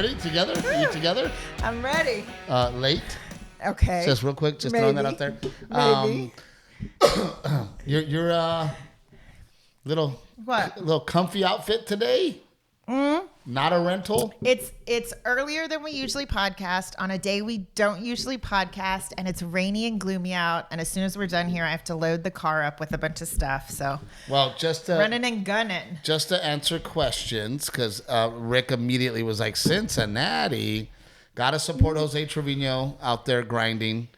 ready? Together? Are you together? I'm ready. Late? Okay. Just real quick, just throwing that out there. Maybe. Your little comfy outfit today? Not a rental? It's earlier than we usually podcast on a day we don't usually podcast, and it's rainy and gloomy out. And as soon as we're done here, I have to load the car up with a bunch of stuff. So, well, just to, running and gunning. Just to answer questions, because Rick immediately was like, Cincinnati, gotta support Jose Trevino out there grinding,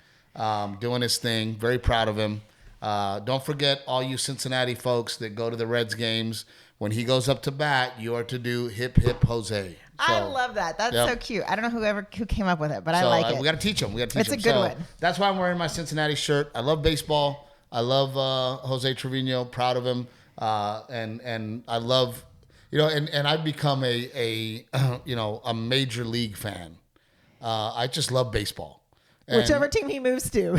doing his thing. Very proud of him. Don't forget, all you Cincinnati folks that go to the Reds games. When he goes up to bat, you are to do hip, hip, Jose. So, I love that. That's so cute. I don't know who came up with it, but I like it. We got to teach him. It's a good one. That's why I'm wearing my Cincinnati shirt. I love baseball. I love Jose Trevino. Proud of him. And I love, and I've become a major league fan. I just love baseball. Whichever team he moves to.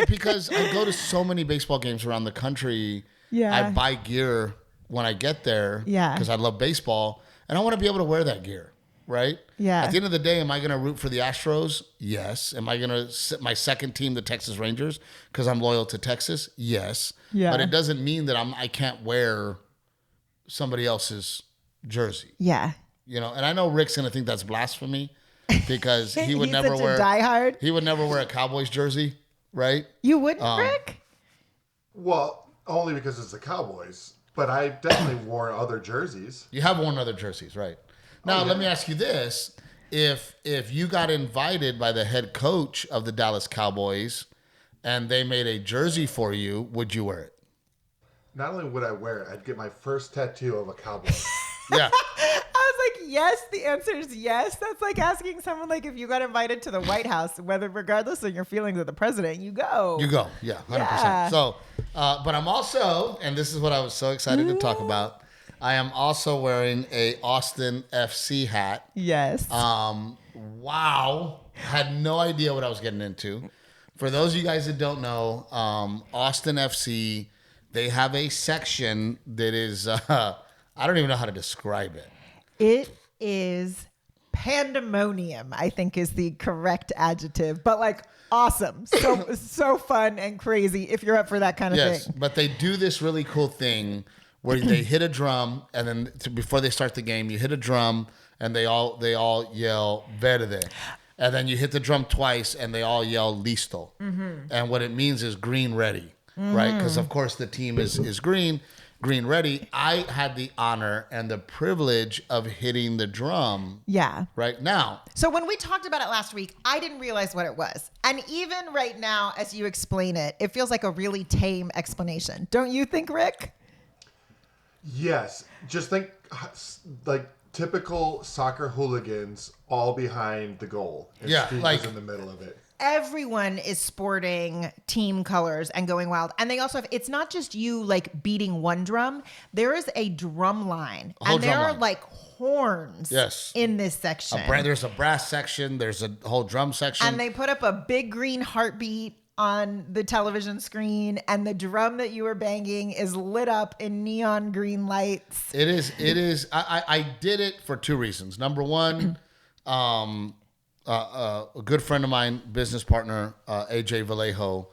Because I go to so many baseball games around the country. Yeah. I buy gear when I get there, because I love baseball, and I want to be able to wear that gear, right? Yeah. At the end of the day, am I going to root for the Astros? Yes. Am I going to sit my second team, the Texas Rangers, because I'm loyal to Texas? Yes. Yeah. But it doesn't mean that I can't wear somebody else's jersey. Yeah. And I know Rick's going to think that's blasphemy, because he would never such wear a diehard. He would never wear a Cowboys jersey, right? You wouldn't, Rick? Well, only because it's the Cowboys. But I've definitely worn other jerseys. You have worn other jerseys, right? Now, let me ask you this. If you got invited by the head coach of the Dallas Cowboys and they made a jersey for you, would you wear it? Not only would I wear it, I'd get my first tattoo of a cowboy. Yeah. I was like, yes. The answer is yes. That's like asking someone, like, if you got invited to the White House, whether regardless of your feelings of the president, you go. You go. Yeah, 100%. Yeah. So, but I'm also, and this is what I was so excited to talk about, I am also wearing a Austin FC hat. Yes. Wow. Had no idea what I was getting into. For those of you guys that don't know, Austin FC, they have a section that is, I don't even know how to describe it. It is pandemonium, I think is the correct adjective, but like awesome. So fun and crazy if you're up for that kind of thing. Yes, but they do this really cool thing where they hit a drum, and then before they start the game, you hit a drum and they all yell verde. And then you hit the drum twice and they all yell listo. Mm-hmm. And what it means is green ready, right? Because of course the team is green ready. I had the honor and the privilege of hitting the drum. Yeah. Right now. So when we talked about it last week, I didn't realize what it was. And even right now, as you explain it, it feels like a really tame explanation. Don't you think, Rick? Yes. Just think like typical soccer hooligans all behind the goal. And Steve is in the middle of it. Everyone is sporting team colors and going wild. And they also have, it's not just you like beating one drum. There is a drum line. And there are like horns in this section. There's a brass section. There's a whole drum section. And they put up a big green heartbeat on the television screen. And the drum that you were banging is lit up in neon green lights. It is. I did it for two reasons. Number one, a good friend of mine, business partner, AJ Vallejo,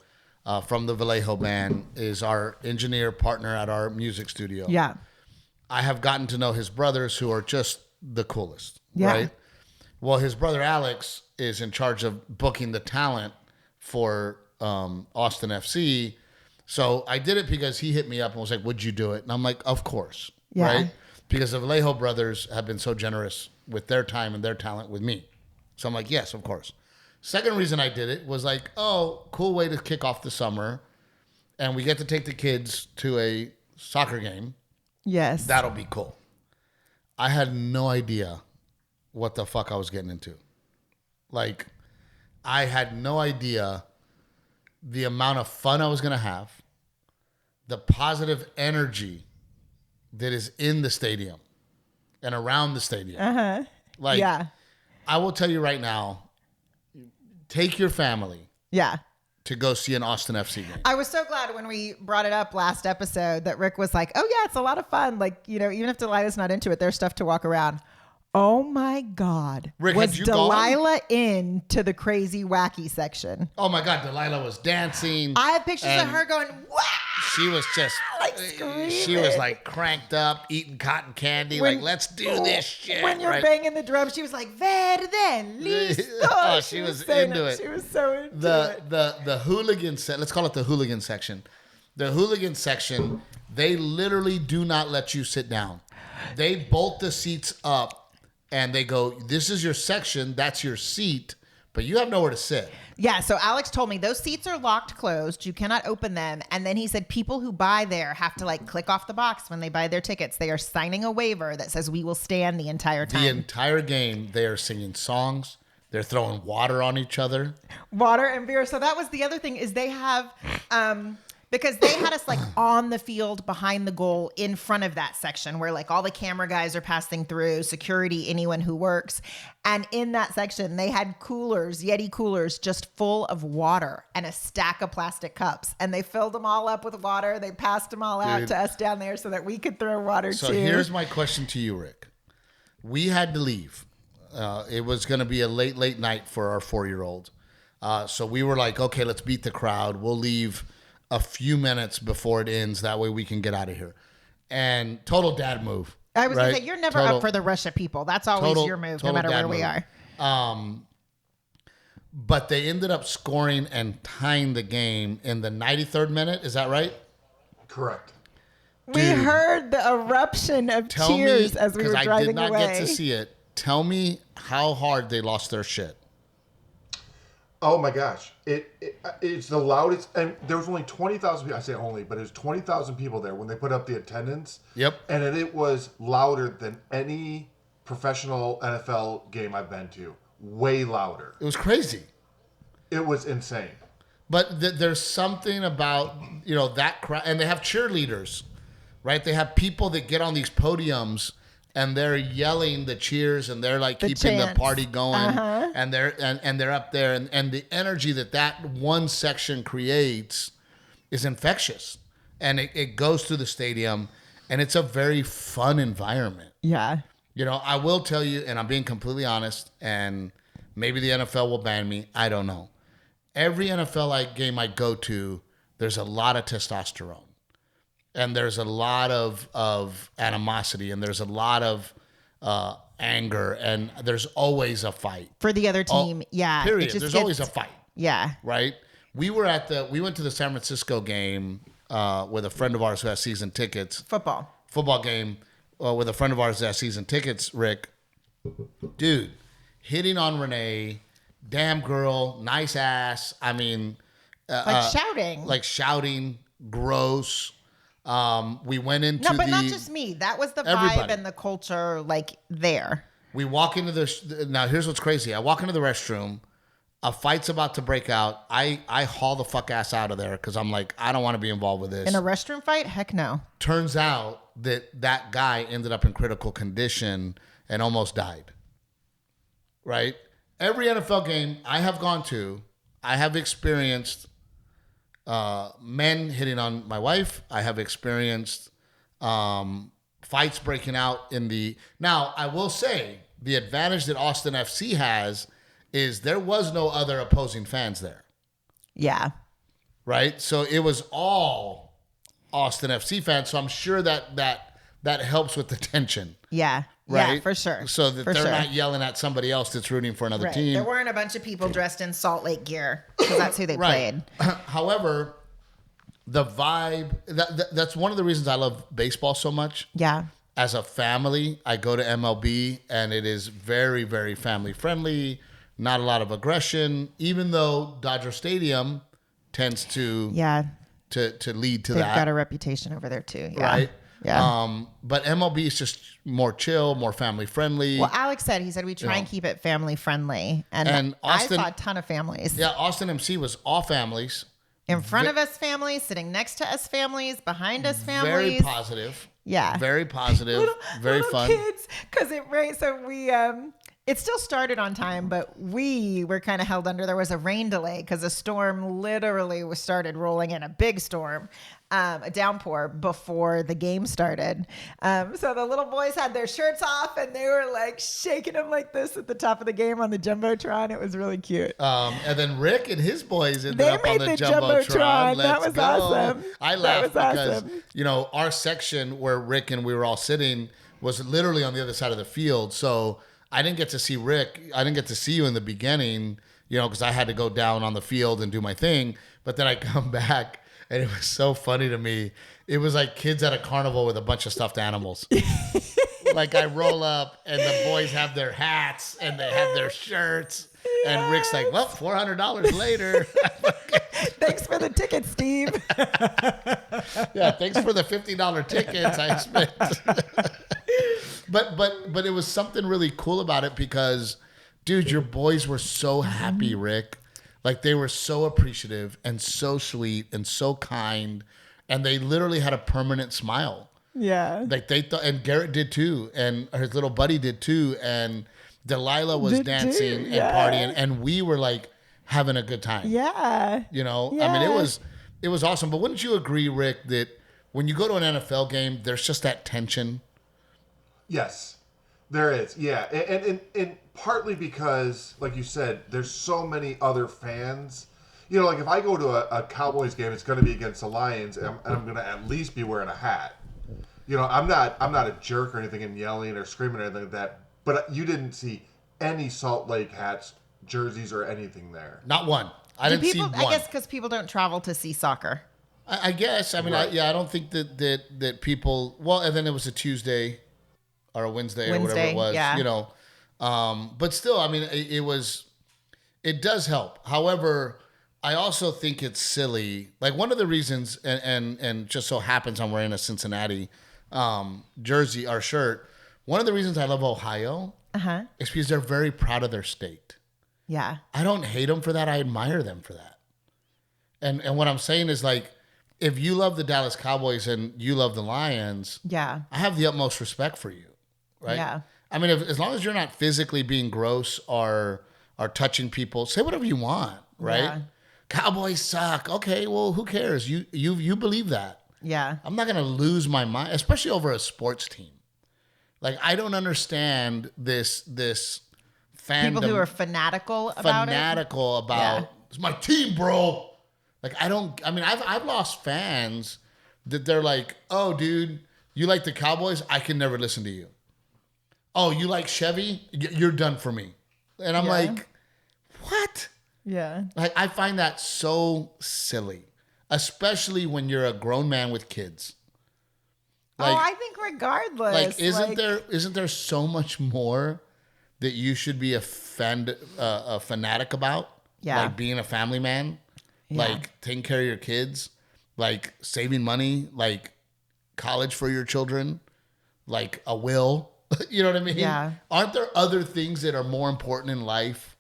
from the Vallejo Band, is our engineer partner at our music studio. Yeah. I have gotten to know his brothers, who are just the coolest, yeah. right? Well, his brother Alex is in charge of booking the talent for Austin FC. So I did it because he hit me up and was like, would you do it? And I'm like, of course, right? Because the Vallejo brothers have been so generous with their time and their talent with me. So I'm like, yes, of course. Second reason I did it was like, oh, cool way to kick off the summer. And we get to take the kids to a soccer game. Yes. That'll be cool. I had no idea what the fuck I was getting into. Like, I had no idea the amount of fun I was going to have, the positive energy that is in the stadium and around the stadium. Uh-huh. Like, yeah. I will tell you right now, take your family. Yeah. To go see an Austin FC game. I was so glad when we brought it up last episode that Rick was like, oh yeah, it's a lot of fun. Like, even if Delilah's not into it, there's stuff to walk around. Oh my God. Rick, was Delilah in to the crazy wacky section? Oh my God, Delilah was dancing. I have pictures of her going, wow! She was just, like screaming. She was like cranked up, eating cotton candy, like, let's do this shit. When you're banging the drum, she was like, verde, listo. Oh, she was into it. She was so into it. The hooligan set, let's call it the hooligan section. The hooligan section, they literally do not let you sit down. They bolt the seats up. And they go, this is your section, that's your seat, but you have nowhere to sit. Yeah, so Alex told me those seats are locked closed. You cannot open them. And then he said people who buy there have to like click off the box when they buy their tickets. They are signing a waiver that says we will stand the entire time. The entire game, they are singing songs. They're throwing water on each other. Water and beer. So that was the other thing is they have... because they had us like on the field behind the goal in front of that section where like all the camera guys are passing through, security, anyone who works. And in that section, they had coolers, Yeti coolers, just full of water and a stack of plastic cups. And they filled them all up with water. They passed them all out to us down there so that we could throw water too. So here's my question to you, Rick. We had to leave. It was going to be a late night for our 4-year-old. So we were like, okay, let's beat the crowd. We'll leave a few minutes before it ends. That way we can get out of here. And total dad move. I was going to say, you're never up for the rush of people. That's always your move, no matter where we are. But they ended up scoring and tying the game in the 93rd minute. Is that right? Correct. We heard the eruption of cheers as we were driving away. Because I did not get to see it. Tell me how hard they lost their shit. Oh my gosh. It's the loudest, and there was only 20,000 people. I say only, but it was 20,000 people there when they put up the attendance. Yep. And it was louder than any professional NFL game I've been to. Way louder. It was crazy. It was insane. But there's something about, that crowd, and they have cheerleaders, right? They have people that get on these podiums and they're yelling the cheers and they're like keeping the party going, and they're up there, and the energy that one section creates is infectious, and it goes through the stadium, and it's a very fun environment. Yeah. I will tell you, and I'm being completely honest, and maybe the NFL will ban me. I don't know. Every NFL game I go to, there's a lot of testosterone. And there's a lot of animosity, and there's a lot of anger, and there's always a fight. For the other team, yeah. Period. There's always a fight. Yeah. Right? We went to the San Francisco game with a friend of ours who has season tickets. Football game with a friend of ours that has season tickets, Rick. Dude, hitting on Renae, damn girl, nice ass. I mean... shouting. Shouting, gross. We went into not just me. That was the vibe and the culture, there. We walk into now here's what's crazy. I walk into the restroom. A fight's about to break out. I haul the fuck ass out of there because I'm like, I don't want to be involved with this. In a restroom fight? Heck no. Turns out that guy ended up in critical condition and almost died. Right? Every NFL game I have gone to, I have experienced men hitting on my wife. I have experienced fights breaking out Now, I will say the advantage that Austin FC has is there was no other opposing fans there. Yeah. Right? So it was all Austin FC fans. So I'm sure that helps with the tension. Yeah. Right? Yeah, for sure. So that they're not yelling at somebody else that's rooting for another team. There weren't a bunch of people dressed in Salt Lake gear because that's who they played. However, the vibe, that's one of the reasons I love baseball so much. Yeah. As a family, I go to MLB and it is very, very family friendly. Not a lot of aggression, even though Dodger Stadium tends to lead to They've that. They've got a reputation over there too. Yeah. Right? Yeah. But MLB is just more chill, more family friendly. Well, Alex said we try and keep it family friendly. And Austin, I saw a ton of families. Yeah, Austin MC was all families. In front of us families, sitting next to us families, behind us families. Very positive. Yeah. Very positive. Very little fun. Kids, because it rained. So It still started on time, but we were kind of held under. There was a rain delay because a storm literally started rolling in, a big storm, a downpour before the game started. So the little boys had their shirts off and they were like shaking them like this at the top of the game on the Jumbotron. It was really cute. And then Rick and his boys ended up on the Jumbotron. That was awesome. I laughed because, our section where Rick and we were all sitting was literally on the other side of the field. So I didn't get to see Rick. I didn't get to see you in the beginning, because I had to go down on the field and do my thing. But then I come back, and it was so funny to me. It was like kids at a carnival with a bunch of stuffed animals. Like I roll up, and the boys have their hats, and they have their shirts. Yeah. And Rick's like, well, $400 later. Thanks for the tickets, Steve. Yeah, thanks for the $50 tickets I spent. But it was something really cool about it because, dude, your boys were so happy, Rick. Like they were so appreciative and so sweet and so kind, and they literally had a permanent smile. Yeah. Like they thought, and Garrett did too, and his little buddy did too, and Delilah was dancing and partying, and we were like having a good time. Yeah. I mean, it was awesome. But wouldn't you agree, Rick, that when you go to an NFL game, there's just that tension? Yes, there is. Yeah, and partly because, like you said, there's so many other fans. Like if I go to a Cowboys game, it's going to be against the Lions, and I'm going to at least be wearing a hat. I'm not a jerk or anything and yelling or screaming or anything like that. But you didn't see any Salt Lake hats, jerseys, or anything there. Not one. I didn't see one. I guess because people don't travel to see soccer. I guess. I mean, right. I don't think that people. Well, and then it was a Tuesday. Or a Wednesday or whatever it was, yeah. But still, I mean, it does help. However, I also think it's silly. Like one of the reasons, and just so happens I'm wearing a Cincinnati jersey or shirt. One of the reasons I love Ohio is because they're very proud of their state. Yeah. I don't hate them for that. I admire them for that. And what I'm saying is like, if you love the Dallas Cowboys and you love the Lions, I have the utmost respect for you. Right? Yeah. I mean, as long as you're not physically being gross or touching people, say whatever you want, right? Yeah. Cowboys suck. Okay, well, who cares? You believe that. Yeah. I'm not going to lose my mind, especially over a sports team. Like, I don't understand this fandom. People who are fanatical about it. It's my team, bro. Like, I've lost fans that they're like, oh, dude, you like the Cowboys? I can never listen to you. Oh, you like Chevy? You're done for me. And I'm like, what? Yeah. Like, I find that so silly, especially when you're a grown man with kids. Like, I think regardless. Like, isn't there so much more that you should be a fanatic about? Yeah. Like being a family man, like taking care of your kids, like saving money, like college for your children, like a will. You know what I mean? Yeah. Aren't there other things that are more important in life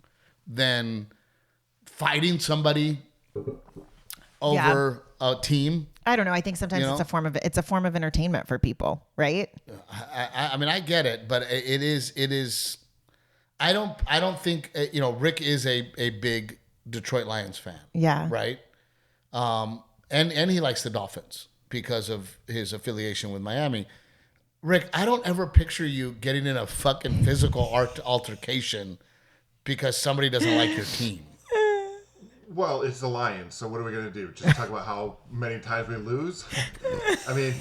than fighting somebody over a team? I don't know. I think sometimes it's a form of entertainment for people, right? I mean, I get it, but it is. I don't think Rick is a big Detroit Lions fan. Yeah. Right. And he likes the Dolphins because of his affiliation with Miami. Rick, I don't ever picture you getting in a fucking physical altercation because somebody doesn't like your team. Well, it's the Lions, so what are we going to do? Just talk about how many times we lose? I mean,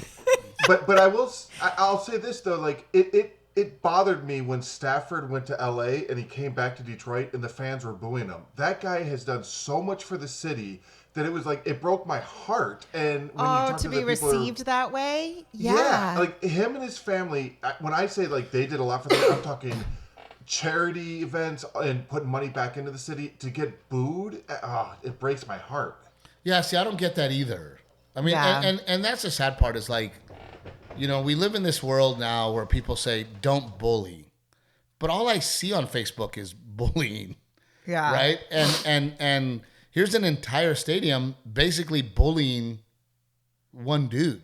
but I'll say this though, like it bothered me when Stafford went to LA and he came back to Detroit and the fans were booing him. That guy has done so much for the city that it was like, it broke my heart. And when you talk to be received that way? Yeah. Like him and his family, when I say like they did a lot for them, I'm talking charity events and putting money back into the city. To get booed, it breaks my heart. Yeah, see, I don't get that either. I mean, and that's the sad part is like, we live in this world now where people say, don't bully. But all I see on Facebook is bullying. Yeah. Right? And here's an entire stadium basically bullying one dude.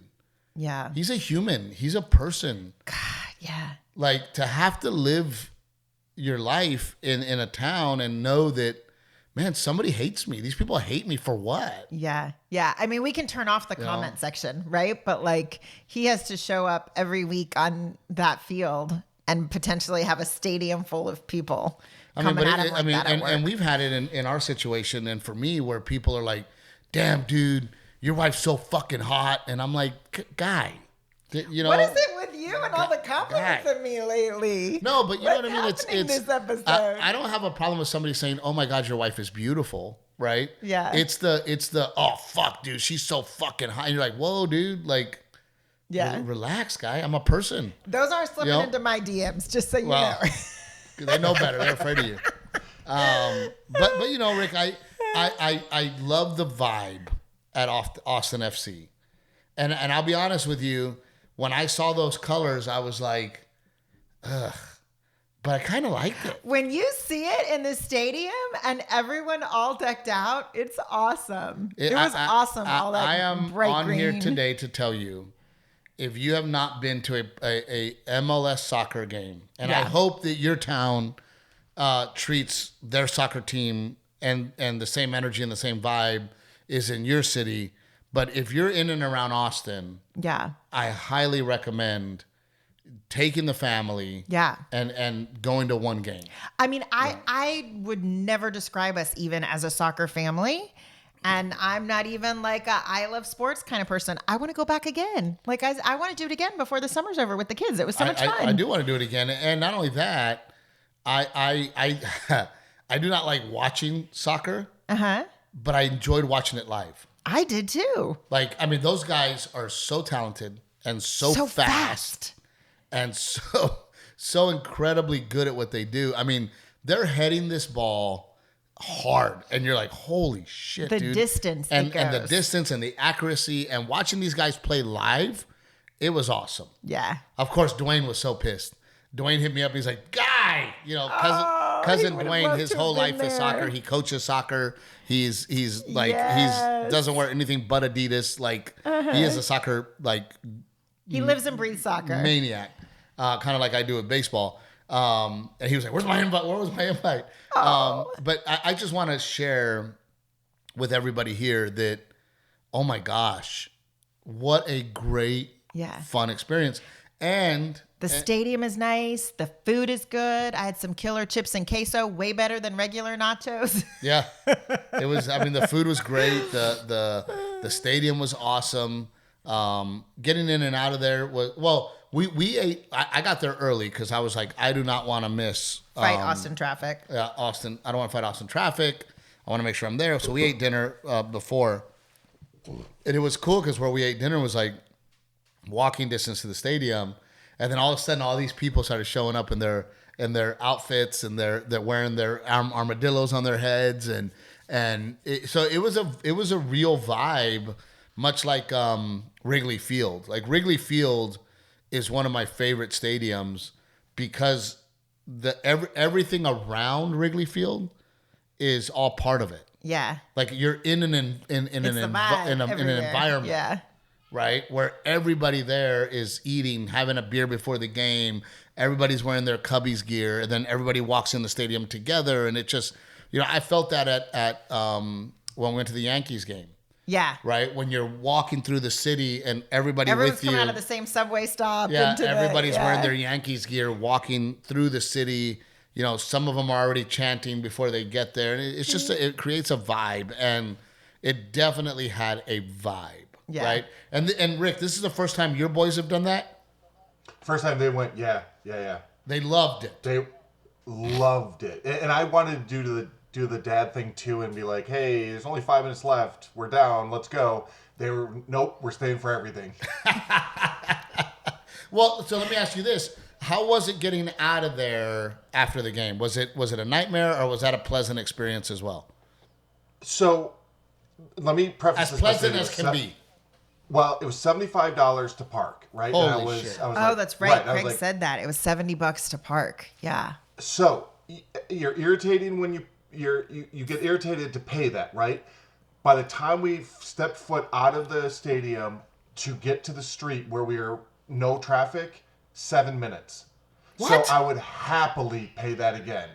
Yeah. He's a human. He's a person. God, yeah. Like to have to live your life in a town and know that, man, somebody hates me. These people hate me for what? Yeah. Yeah. I mean, we can turn off the comment section, right? But like he has to show up every week on that field and potentially have a stadium full of people. And we've had it in our situation. And for me, where people are like, damn, dude, your wife's so fucking hot. And I'm like, guy, you know. What is it with you and all the compliments of me lately? No, but you know what I mean? It's this episode? I don't have a problem with somebody saying, oh my God, your wife is beautiful. Right? Yeah. It's the, oh fuck, dude, she's so fucking hot. And you're like, whoa, dude, like, yeah, relax, guy. I'm a person. Those aren't slipping into my DMs, just so you know. They know better. They're afraid of you. But you know, Rick, I love the vibe at Austin FC, and I'll be honest with you, when I saw those colors, I was like, ugh. But I kind of liked it. When you see it in the stadium and everyone all decked out, it's awesome. It was awesome. I am on green here today to tell you, if you have not been to a MLS soccer game, and I hope that your town treats their soccer team and the same energy and the same vibe is in your city. But if you're in and around Austin, I highly recommend taking the family and going to one game. I mean, I would never describe us even as a soccer family. And I'm not even like a I love sports kind of person. I want to go back again. Like I want to do it again before the summer's over with the kids. It was so much fun. I do want to do it again. And not only that, I do not like watching soccer. But I enjoyed watching it live. I did too. Like, I mean, those guys are so talented and so fast. And so incredibly good at what they do. I mean, they're heading this ball hard, and you're like, holy shit, dude. The distance and the distance and the accuracy, and watching these guys play live, it was awesome. Yeah. Of course, Dwayne was so pissed. Dwayne hit me up. He's like, guy, you know, cousin Dwayne, his whole life is soccer. He coaches soccer. He's like, he doesn't wear anything but Adidas. Like, he is a soccer, like, he lives and breathes soccer. Maniac. Kind of like I do with baseball. And he was like, where's my invite? Where was my invite? But I just want to share with everybody here that, oh my gosh, what a great, fun experience. And the stadium is nice. The food is good. I had some killer chips and queso, way better than regular nachos. Yeah, it was. I mean, the food was great. The stadium was awesome. Getting in and out of there was, well, we ate. I got there early because I was like, I do not want to miss fight Austin traffic. Yeah, Austin. I don't want to fight Austin traffic. I want to make sure I'm there. So we ate dinner before, and it was cool because where we ate dinner was like walking distance to the stadium. And then all of a sudden, all these people started showing up in their outfits, and they're wearing their armadillos on their heads, so it was a real vibe, much like Wrigley Field. Like Wrigley Field is one of my favorite stadiums because everything around Wrigley Field is all part of it. Yeah, like you're in an environment. Yeah. Right? Where everybody there is eating, having a beer before the game. Everybody's wearing their Cubbies gear. And then everybody walks in the stadium together. And it just, you know, I felt that at when we went to the Yankees game. Yeah. Right? When you're walking through the city and everyone's with you. Coming out of the same subway stop. Yeah, everybody's wearing their Yankees gear, walking through the city. You know, some of them are already chanting before they get there. And it's just, it creates a vibe. And it definitely had a vibe. Yeah. Right. And Rick, this is the first time your boys have done that? First time they went, yeah. They loved it. They loved it. And I wanted to do the dad thing too and be like, hey, there's only 5 minutes left. We're down. Let's go. They were, nope, we're staying for everything. Well, so let me ask you this. How was it getting out of there after the game? Was it a nightmare, or was that a pleasant experience as well? So let me preface as pleasant as can be. Well, it was $75 to park, right? Holy shit. I was like, that's right. Craig said that. It was $70 to park. Yeah. So you're irritating when you get irritated to pay that, right? By the time we stepped foot out of the stadium to get to the street where we are no traffic, 7 minutes. So I would happily pay that again.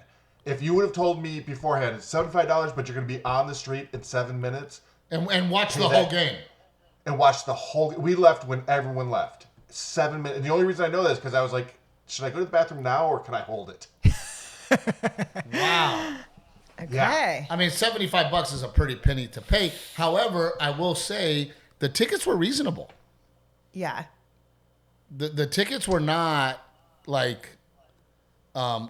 If you would have told me beforehand, it's $75, but you're going to be on the street in 7 minutes. And watch the whole game. And watch the whole... We left when everyone left. 7 minutes. And the only reason I know that is because I was like, should I go to the bathroom now or can I hold it? Wow. Okay. Yeah. I mean, $75 is a pretty penny to pay. However, I will say the tickets were reasonable. Yeah. The tickets were not like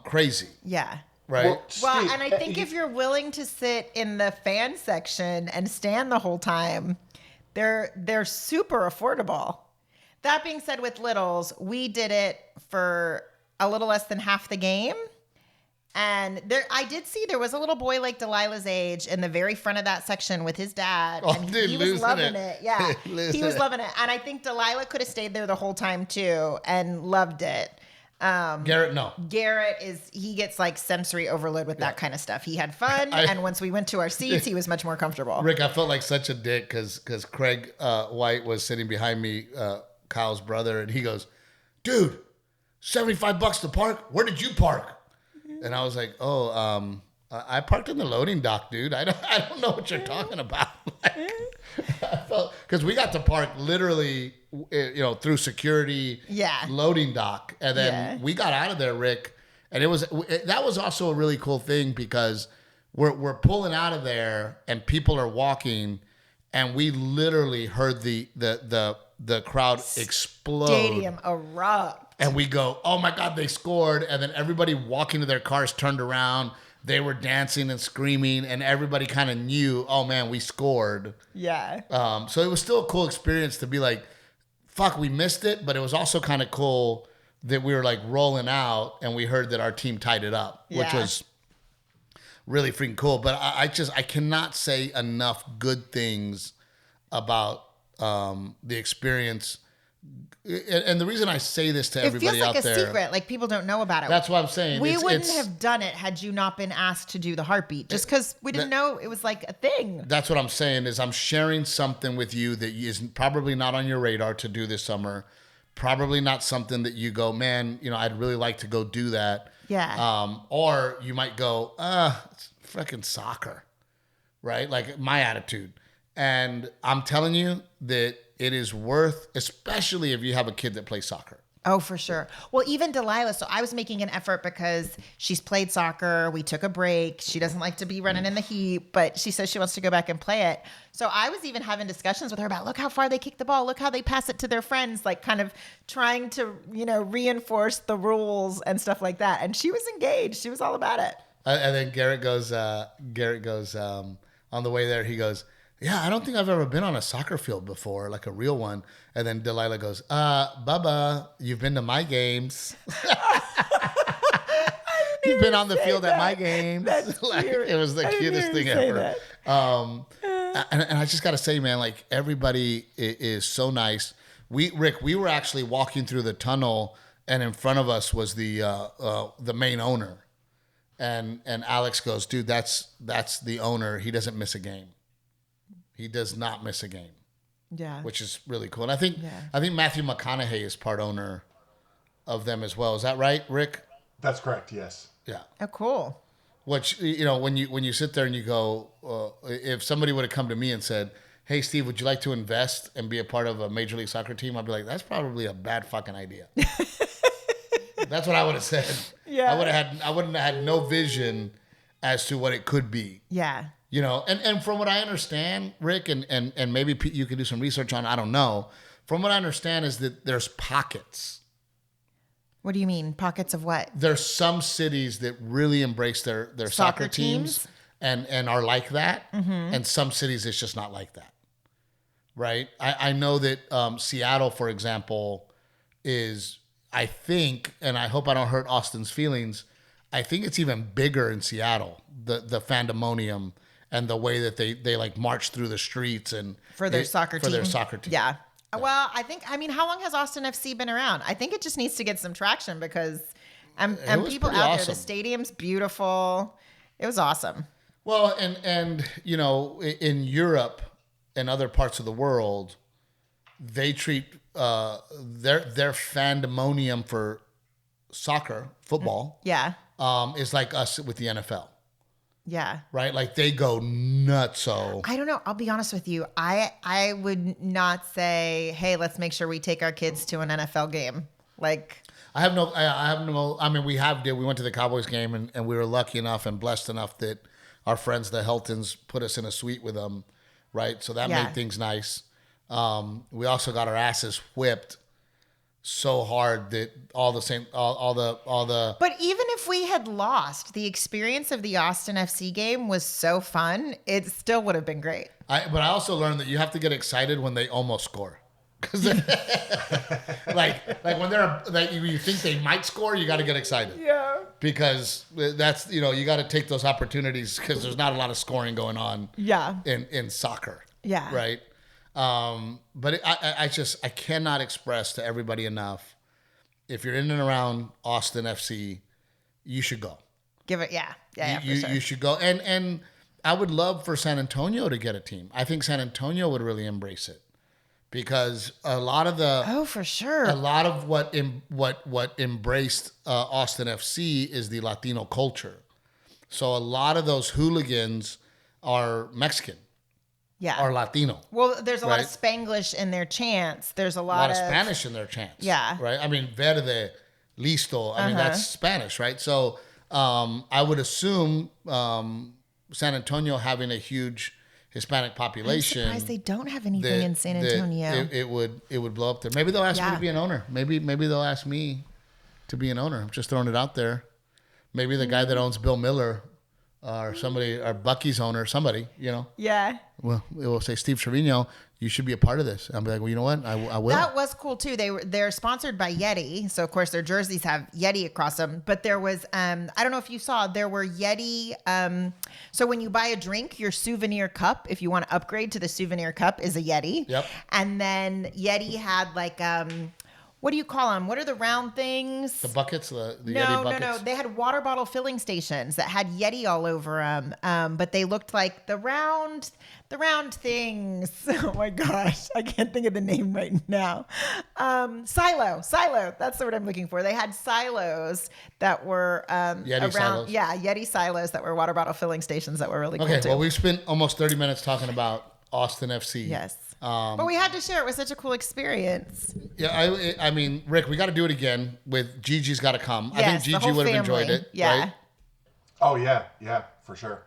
crazy. Yeah. Right. Well, Steve, and I think if you're willing to sit in the fan section and stand the whole time, they're super affordable. That being said, with littles, we did it for a little less than half the game. And I did see there was a little boy like Delilah's age in the very front of that section with his dad. And he was loving it. Yeah, he was loving it. And I think Delilah could have stayed there the whole time too and loved it. Garrett, no. Garrett he gets like sensory overload with that kind of stuff. He had fun. And once we went to our seats, he was much more comfortable. Rick, I felt like such a dick because Craig White was sitting behind me, Kyle's brother, and he goes, dude, $75 to park? Where did you park? And I was like, I parked in the loading dock, dude. I don't know what you're talking about. I felt because we got to park literally, through security, loading dock, and then we got out of there, Rick. And that was also a really cool thing because we're pulling out of there and people are walking, and we literally heard the crowd explode, stadium erupt. And we go, oh my God, they scored. And then everybody walking to their cars turned around. They were dancing and screaming, and everybody kind of knew, oh man, we scored. Yeah. So it was still a cool experience to be like, fuck, we missed it. But it was also kind of cool that we were like rolling out and we heard that our team tied it up, which was really freaking cool. But I cannot say enough good things about the experience. And the reason I say this to everybody out there, it feels like a secret, like people don't know about it. That's what I'm saying. We wouldn't have done it had you not been asked to do the heartbeat, just because we didn't know it was like a thing. That's what I'm saying is I'm sharing something with you that is probably not on your radar to do this summer. Probably not something that you go, man, I'd really like to go do that. Yeah. Or you might go, it's freaking soccer, right? Like my attitude. And I'm telling you that it is worth, especially if you have a kid that plays soccer. Oh, for sure. Well, even Delilah. So I was making an effort because she's played soccer. We took a break. She doesn't like to be running in the heat, but she says she wants to go back and play it. So I was even having discussions with her about, look how far they kick the ball. Look how they pass it to their friends, like kind of trying to, reinforce the rules and stuff like that. And she was engaged. She was all about it. And then Garrett goes on the way there, he goes, yeah, I don't think I've ever been on a soccer field before, like a real one. And then Delilah goes, Bubba, you've been to my games. You've been on the field at my games. It was the cutest thing ever. And I just got to say, man, like everybody is so nice. Rick, we were actually walking through the tunnel, and in front of us was the main owner. And Alex goes, dude, that's the owner. He doesn't miss a game. He does not miss a game. Yeah. Which is really cool. And I think Matthew McConaughey is part owner of them as well. Is that right, Rick? That's correct, yes. Yeah. Oh, cool. Which, when you sit there and you go, if somebody would have come to me and said, hey, Steve, would you like to invest and be a part of a Major League Soccer team? I'd be like, that's probably a bad fucking idea. That's what I would have said. Yeah. I wouldn't have had no vision as to what it could be. Yeah. And from what I understand, Rick, and maybe you can do some research on, I don't know. From what I understand is that there's pockets. What do you mean? Pockets of what? There's some cities that really embrace their soccer teams and are like that. Mm-hmm. And some cities it's just not like that. Right? I know that Seattle, for example, is, I think, and I hope I don't hurt Austin's feelings, I think it's even bigger in Seattle, the fandemonium. And the way that they like march through the streets and for their soccer team. Yeah. Well, how long has Austin FC been around? I think it just needs to get some traction because and people out awesome. there, the stadium's beautiful. It was awesome. Well, and in Europe and other parts of the world, they treat their fandemonium for soccer, football, is like us with the NFL. Yeah. Right? Like they go nutso. I don't know. I'll be honest with you. I would not say, hey, let's make sure we take our kids to an NFL game. Like I have no, I mean, we went to the Cowboys game and we were lucky enough and blessed enough that our friends, the Heltons, put us in a suite with them. Right. So that made things nice. We also got our asses whipped so hard that all the. But even if we had lost, the experience of the Austin FC game was so fun. It still would have been great. But I also learned that you have to get excited when they almost score. Because like when they're like you think they might score, you got to get excited. Yeah. Because that's you got to take those opportunities because there's not a lot of scoring going on. Yeah. In soccer. Yeah. Right. But I cannot express to everybody enough. If you're in and around Austin FC, you should go. Give it, for sure. You should go, and I would love for San Antonio to get a team. I think San Antonio would really embrace it because a lot of for sure. A lot of what embraced Austin FC is the Latino culture. So a lot of those hooligans are Mexican. Yeah. Are Latino. Well, there's a lot of Spanglish in their chants. There's a lot of Spanish in their chants. Yeah. Right? I mean, verde, listo. I mean, that's Spanish, right? So I would assume San Antonio having a huge Hispanic population. I'm surprised they don't have anything in San Antonio. It would blow up there. Maybe they'll ask me to be an owner. Maybe they'll ask me to be an owner. I'm just throwing it out there. Maybe the guy that owns Bill Miller or somebody, or Bucky's owner, somebody, Yeah. Well, it will say, Steve Trevino, you should be a part of this. I'll be like, well, you know what? I will. That was cool too. They're sponsored by Yeti, so of course their jerseys have Yeti across them. But there was I don't know if you saw, there were Yeti. So when you buy a drink, your souvenir cup, if you want to upgrade to the souvenir cup, is a Yeti. Yep. And then Yeti had like what do you call them? What are the round things? The buckets, the Yeti buckets? No. They had water bottle filling stations that had Yeti all over them, but they looked like the round things. Oh my gosh, I can't think of the name right now. Silo. That's the word I'm looking for. They had silos that were Yeti silos. Yeah, Yeti silos that were water bottle filling stations that were really cool too. Okay, well, we've spent almost 30 minutes talking about Austin FC. Yes. But we had to share. It was such a cool experience. Yeah, I mean, Rick, we got to do it again with Gigi's got to come. Yes, I think Gigi would have enjoyed it. Yeah. Right? Oh yeah, for sure.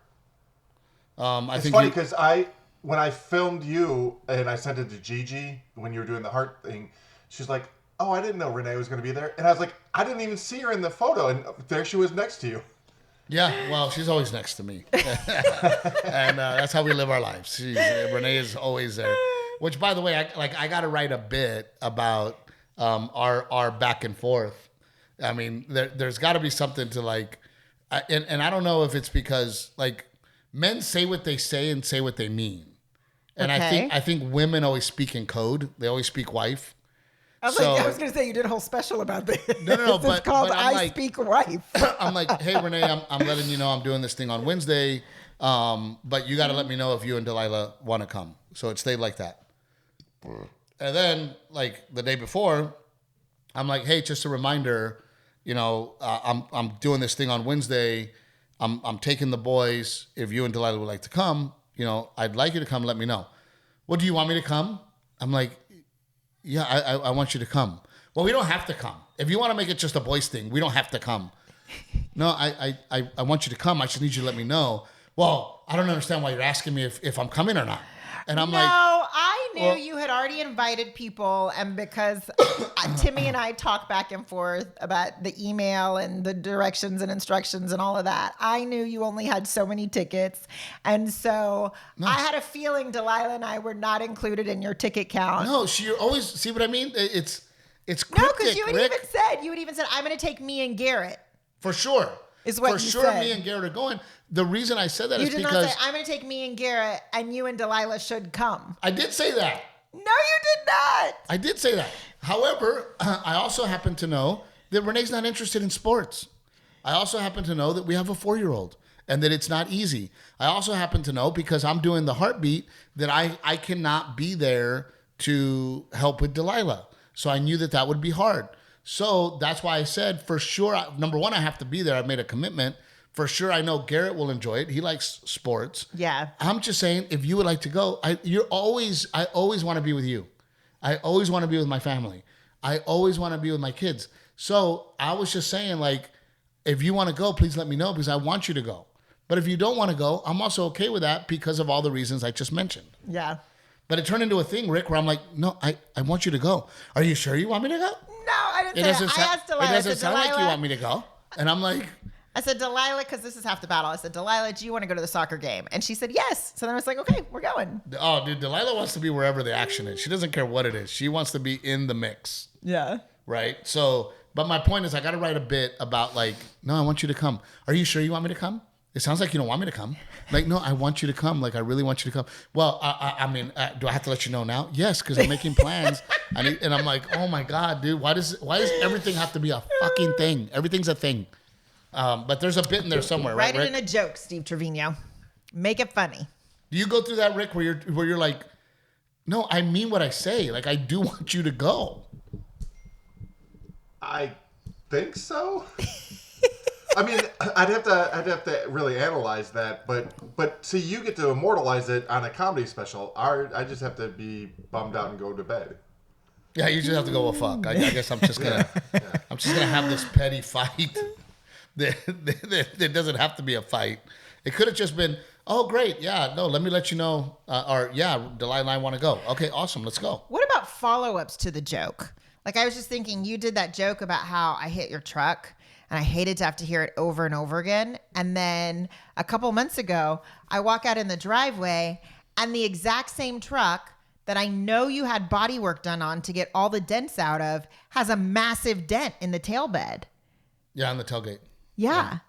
It's funny because when I filmed you and I sent it to Gigi when you were doing the heart thing, she's like, "Oh, I didn't know Renae was going to be there," and I was like, "I didn't even see her in the photo," and there she was next to you. Yeah, well, she's always next to me, and that's how we live our lives. Renae is always there. Which, by the way, I got to write a bit about our back and forth. I mean, there's got to be something to like, and I don't know if it's because like men say what they say and say what they mean, and I think women always speak in code. They always speak wife. I was going to say you did a whole special about this. No, it's called I Speak Wife. I'm like, hey Renae, I'm letting you know I'm doing this thing on Wednesday, but you got to let me know if you and Delilah want to come. So it stayed like that. And then, like the day before, I'm like, "Hey, just a reminder, I'm doing this thing on Wednesday. I'm taking the boys. If you and Delilah would like to come, I'd like you to come. Let me know. Well, do you want me to come? I'm like, yeah, I want you to come. Well, we don't have to come. If you want to make it just a boys thing, we don't have to come. No, I want you to come. I just need you to let me know. Well, I don't understand why you're asking me if I'm coming or not. And I'm like, I knew you had already invited people, and because Timmy and I talk back and forth about the email and the directions and instructions and all of that, I knew you only had so many tickets, and so I had a feeling Delilah and I were not included in your ticket count. No, you always see what I mean. It's cryptic, no, because you had Rick. even said I'm going to take me and Garrett. For sure. Is what for you sure said. Me and Garrett are going. The reason I said that is because... You did not say, I'm going to take me and Garrett, and you and Delilah should come. I did say that. No, you did not. I did say that. However, I also happen to know that Renae's not interested in sports. I also happen to know that we have a 4-year-old and that it's not easy. I also happen to know, because I'm doing the heartbeat, that I cannot be there to help with Delilah. So I knew that would be hard. So that's why I said, for sure, number one, I have to be there. I've made a commitment. For sure, I know Garrett will enjoy it. He likes sports. Yeah. I'm just saying, if you would like to go, I always want to be with you. I always want to be with my family. I always want to be with my kids. So I was just saying, like, if you want to go, please let me know because I want you to go. But if you don't want to go, I'm also okay with that because of all the reasons I just mentioned. Yeah. But it turned into a thing, Rick, where I'm like, no, I want you to go. Are you sure you want me to go? No, I didn't say that. I asked Delilah. It doesn't sound like you want me to go. And I'm like... I said, Delilah, because this is half the battle. I said, Delilah, do you want to go to the soccer game? And she said, yes. So then I was like, okay, we're going. Oh, dude, Delilah wants to be wherever the action is. She doesn't care what it is. She wants to be in the mix. Yeah. Right? So, but my point is I got to write a bit about like, no, I want you to come. Are you sure you want me to come? It sounds like you don't want me to come. Like, no, I want you to come. Like, I really want you to come. Well, I mean, do I have to let you know now? Yes, because I'm making plans. And I'm like, oh my God, dude, why does everything have to be a fucking thing? Everything's a thing. But there's a bit in there somewhere, right? Write it in a joke, Steve Trevino. Make it funny. Do you go through that, Rick, where you're like, no, I mean what I say. Like, I do want you to go. I think so. I mean, I'd have to really analyze that, but see, you get to immortalize it on a comedy special. I just have to be bummed out and go to bed. Yeah, you just have to go, well, fuck. I guess I'm just gonna have this petty fight. There doesn't have to be a fight. It could have just been, oh, great, yeah, no, let me let you know, or yeah, Delilah and I want to go. Okay, awesome, let's go. What about follow-ups to the joke? Like, I was just thinking, you did that joke about how I hit your truck, and I hated to have to hear it over and over again. And then a couple months ago, I walk out in the driveway, and the exact same truck that I know you had body work done on to get all the dents out of has a massive dent in the tail bed. Yeah, on the tailgate. Yeah.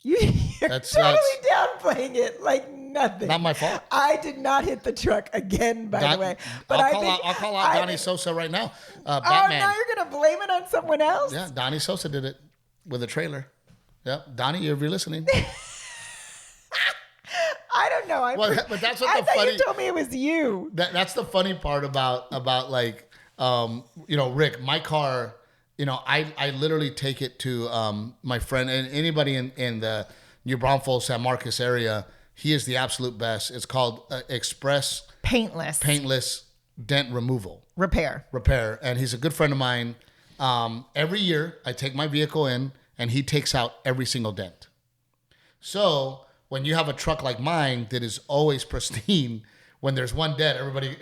You're totally downplaying it like nothing. Not my fault. I did not hit the truck again, by the way. But I'll call out Donnie Sosa right now. Batman. Oh, now you're going to blame it on someone else? Yeah, Donnie Sosa did it with a trailer. Yep. Donnie, if you're listening. I don't know. But that's what I thought you told me it was you. That's the funny part about like, Rick, my car... I literally take it to my friend and anybody in the New Braunfels, San Marcos area. He is the absolute best. It's called Express Paintless Dent Removal. Repair. And he's a good friend of mine. Every year I take my vehicle in and he takes out every single dent. So when you have a truck like mine that is always pristine, when there's one dent, everybody.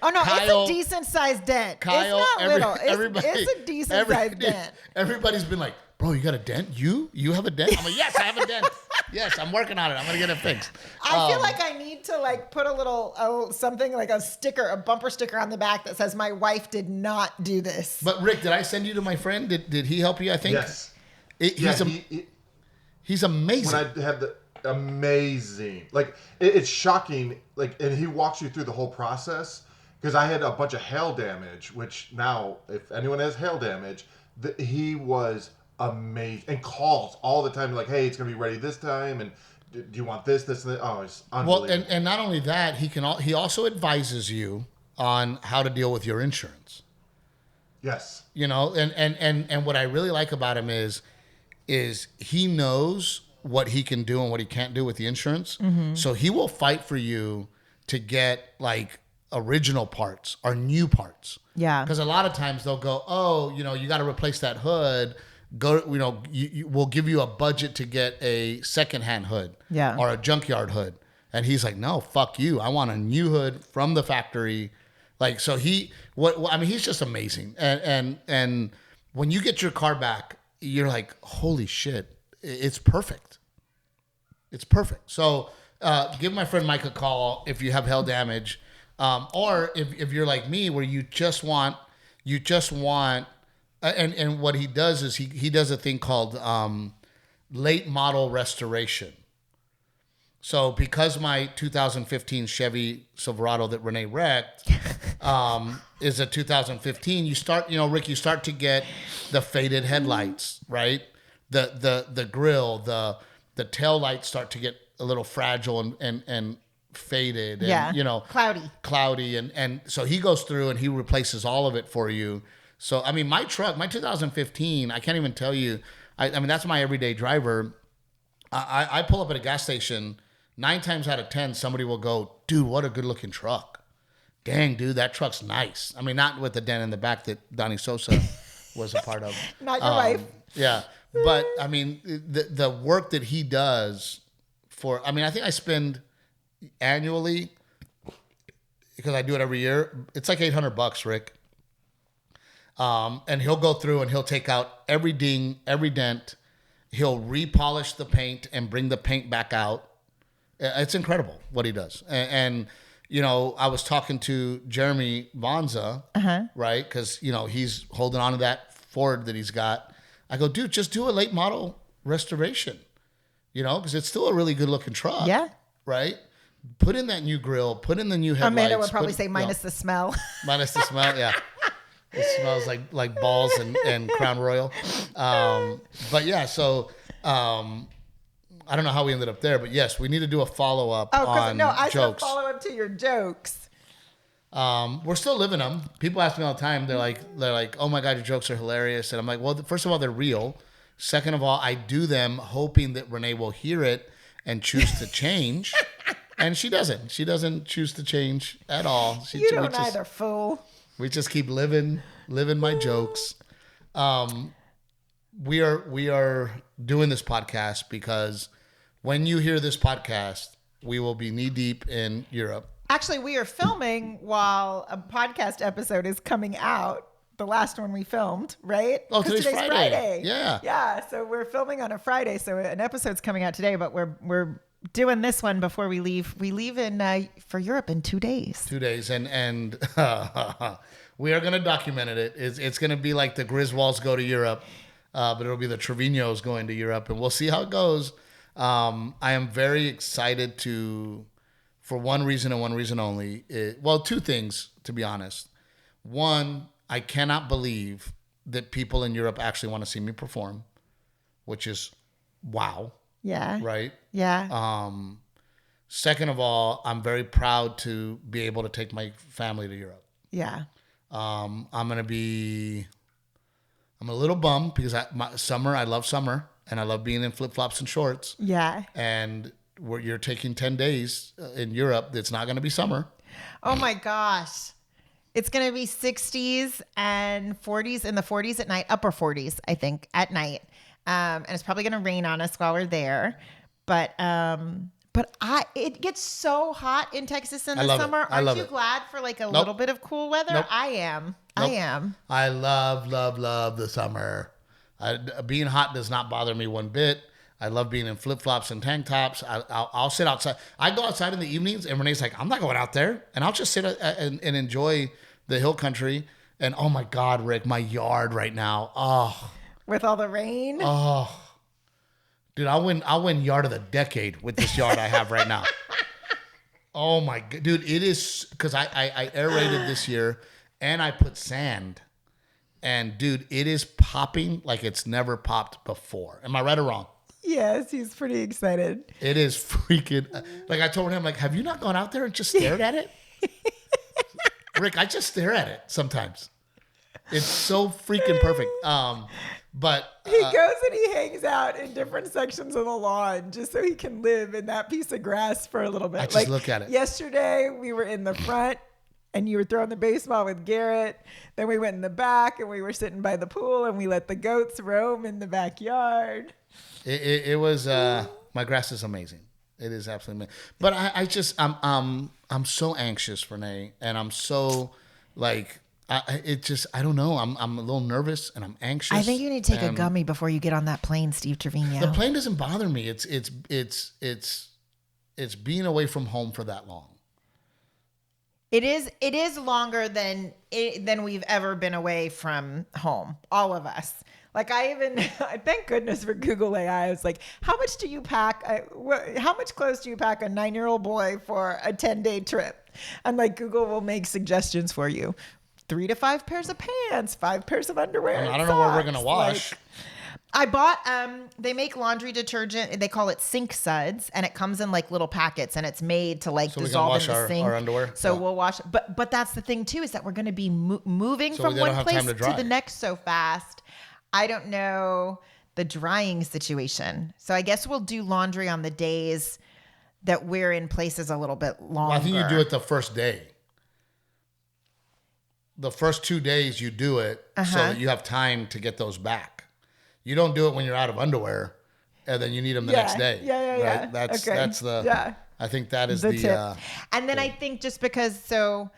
Oh no, Kyle, it's a decent sized dent. Kyle, it's not little. It's a decent sized dent. Everybody's been like, bro, you got a dent? You have a dent? I'm like, yes, I have a dent. Yes, I'm working on it. I'm gonna get it fixed. I feel like I need to like put a little something like a sticker, a bumper sticker on the back that says my wife did not do this. But Rick, did I send you to my friend? Did he help you? I think. Yes. He's amazing. When I had the amazing, like it's shocking, like, and he walks you through the whole process because I had a bunch of hail damage, which now if anyone has hail damage, he was amazing and calls all the time like, hey, it's gonna be ready this time, and do you want this and that? Oh, it's unbelievable. Well, and not only that, he also advises you on how to deal with your insurance. Yes. And what I really like about him is he knows what he can do and what he can't do with the insurance. Mm-hmm. So he will fight for you to get like original parts or new parts. Yeah. Because a lot of times they'll go, oh, you got to replace that hood. We'll give you a budget to get a secondhand hood. Yeah. Or a junkyard hood. And he's like, no, fuck you. I want a new hood from the factory. Like, so he's just amazing. And when you get your car back, you're like, holy shit. It's perfect. It's perfect. So give my friend Mike a call if you have hail damage, or if you're like me, where you just want, and what he does is he does a thing called late model restoration. So because my 2015 Chevy Silverado that Renae wrecked is a 2015, you start to get the faded headlights, right? The grill, the tail lights start to get a little fragile and faded and cloudy. And so he goes through and he replaces all of it for you. So, I mean, my truck, my 2015, I can't even tell you. I mean, that's my everyday driver. I pull up at a gas station, 9 times out of 10, somebody will go, dude, what a good looking truck. Dang, dude, that truck's nice. I mean, not with the dent in the back that Donnie Sosa was a part of. Not your wife. Yeah. But, I mean, the work that he does I mean, I think I spend annually, because I do it every year, it's like $800, Rick. And he'll go through and he'll take out every ding, every dent. He'll repolish the paint and bring the paint back out. It's incredible what he does. And you know, I was talking to Jeremy Vonza, right? Because, you know, he's holding on to that Ford that he's got. I go, dude, just do a late model restoration, you know, because it's still a really good looking truck. Yeah. Right? Put in that new grill, put in the new headlights. Amanda would probably say minus the smell. Minus the smell, yeah. It smells like balls and Crown Royal. But yeah, so I don't know how we ended up there, but yes, we need to do a follow-up on I jokes. said follow-up to your jokes. We're still living them. People ask me all the time. They're like, oh my God, your jokes are hilarious. And I'm like, well, first of all, they're real. Second of all, I do them hoping that Renae will hear it and choose to change. And she doesn't. She doesn't choose to change at all. You don't either, fool. We just keep living my jokes. We are doing this podcast because when you hear this podcast, we will be knee deep in Europe. Actually, we are filming while a podcast episode is coming out. The last one we filmed, right? Oh, today's Friday. Yeah. Yeah. So we're filming on a Friday. So an episode's coming out today, but we're doing this one before we leave. We leave for Europe in 2 days. 2 days, and we are going to document it. It's going to be like the Griswolds go to Europe, but it'll be the Trevinos going to Europe, and we'll see how it goes. I am very excited for one reason and one reason only. Two things, to be honest. One, I cannot believe that people in Europe actually want to see me perform, which is wow. Yeah. Right? Yeah. Second of all, I'm very proud to be able to take my family to Europe. Yeah. I'm a little bummed because I love summer and I love being in flip-flops and shorts. Yeah. And you're taking 10 days in Europe. It's not going to be summer. Oh my gosh. It's going to be 60s and 40s, in the 40s at night, upper 40s, I think, at night. And it's probably going to rain on us while we're there. But it gets so hot in Texas in the summer. Aren't you glad for like a little bit of cool weather? Nope. I am. Nope. I am. I love the summer. Being hot does not bother me one bit. I love being in flip-flops and tank tops. I'll sit outside. I go outside in the evenings, and Renee's like, I'm not going out there. And I'll just sit and enjoy the hill country. And oh my God, Rick, my yard right now. Oh. With all the rain? Oh. Dude, I'll win yard of the decade with this yard I have right now. Oh my God. Dude, it is, because I aerated this year, and I put sand. And dude, it is popping like it's never popped before. Am I right or wrong? Yes, he's pretty excited. It is freaking, like I told him, like, have you not gone out there and just stared at it? Rick, I just stare at it sometimes. It's so freaking perfect. But he goes and he hangs out in different sections of the lawn just so he can live in that piece of grass for a little bit. I just look at it. Yesterday we were in the front and you were throwing the baseball with Garrett. Then we went in the back and we were sitting by the pool and we let the goats roam in the backyard. It was my grass is amazing. It is absolutely amazing. But I'm so anxious, Renae, and I'm so like I don't know. I'm a little nervous and I'm anxious. I think you need to take a gummy before you get on that plane, Steve Trevino. The plane doesn't bother me. It's being away from home for that long. It is longer than we've ever been away from home. All of us. Like thank goodness for Google AI. I was like, how much do you pack? How much clothes do you pack a 9-year-old boy for a 10-day trip? And like Google will make suggestions for you. 3 to 5 pairs of pants, 5 pairs of underwear. I don't know where we're going to wash. I bought, they make laundry detergent. They call it sink suds, and it comes in like little packets, and it's made to like dissolve in the sink. Our underwear. So we'll wash. But that's the thing too, is that we're going to be moving from one place to the next so fast. I don't know the drying situation. So I guess we'll do laundry on the days that we're in places a little bit longer. Well, I think you do it the first day. The first 2 days you do it so that you have time to get those back. You don't do it when you're out of underwear and then you need them the next day. Yeah. Right? That's the, I think that is the tip. And then I think just because, so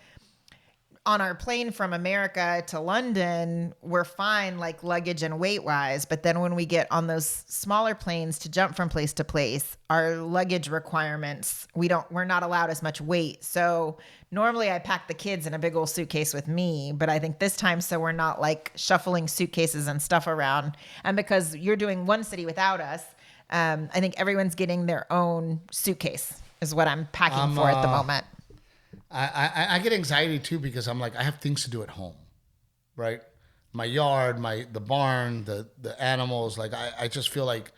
on our plane from America to London, we're fine, like luggage and weight wise. But then when we get on those smaller planes to jump from place to place, our luggage requirements, we're not allowed as much weight. So normally I pack the kids in a big old suitcase with me, but I think this time, so we're not like shuffling suitcases and stuff around. And because you're doing one city without us, I think everyone's getting their own suitcase is what I'm packing for at the moment. I get anxiety too because I'm like, I have things to do at home, right? My yard, the barn, the animals. Like I just feel like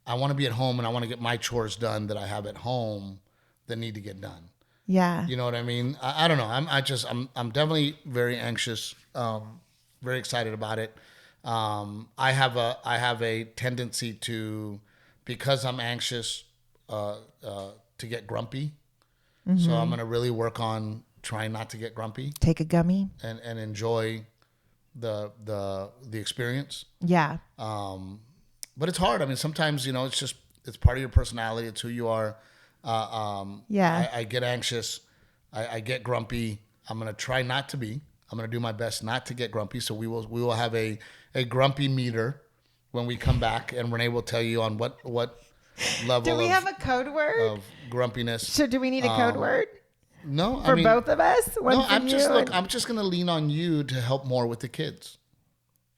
I want to be at home and I want to get my chores done that I have at home that need to get done. Yeah. You know what I mean? I don't know. I'm definitely very anxious. Very excited about it. I have a tendency to, because I'm anxious, to get grumpy. Mm-hmm. So I'm going to really work on trying not to get grumpy. Take a gummy. And enjoy the experience. Yeah. But it's hard. I mean, sometimes, it's part of your personality. It's who you are. I get anxious. I get grumpy. I'm going to try not to be. I'm going to do my best not to get grumpy. So we will have a grumpy meter when we come back, and Renae will tell you on what level. Do we have a code word of grumpiness? So do we need a code word? No, for both of us. I'm just going to lean on you to help more with the kids.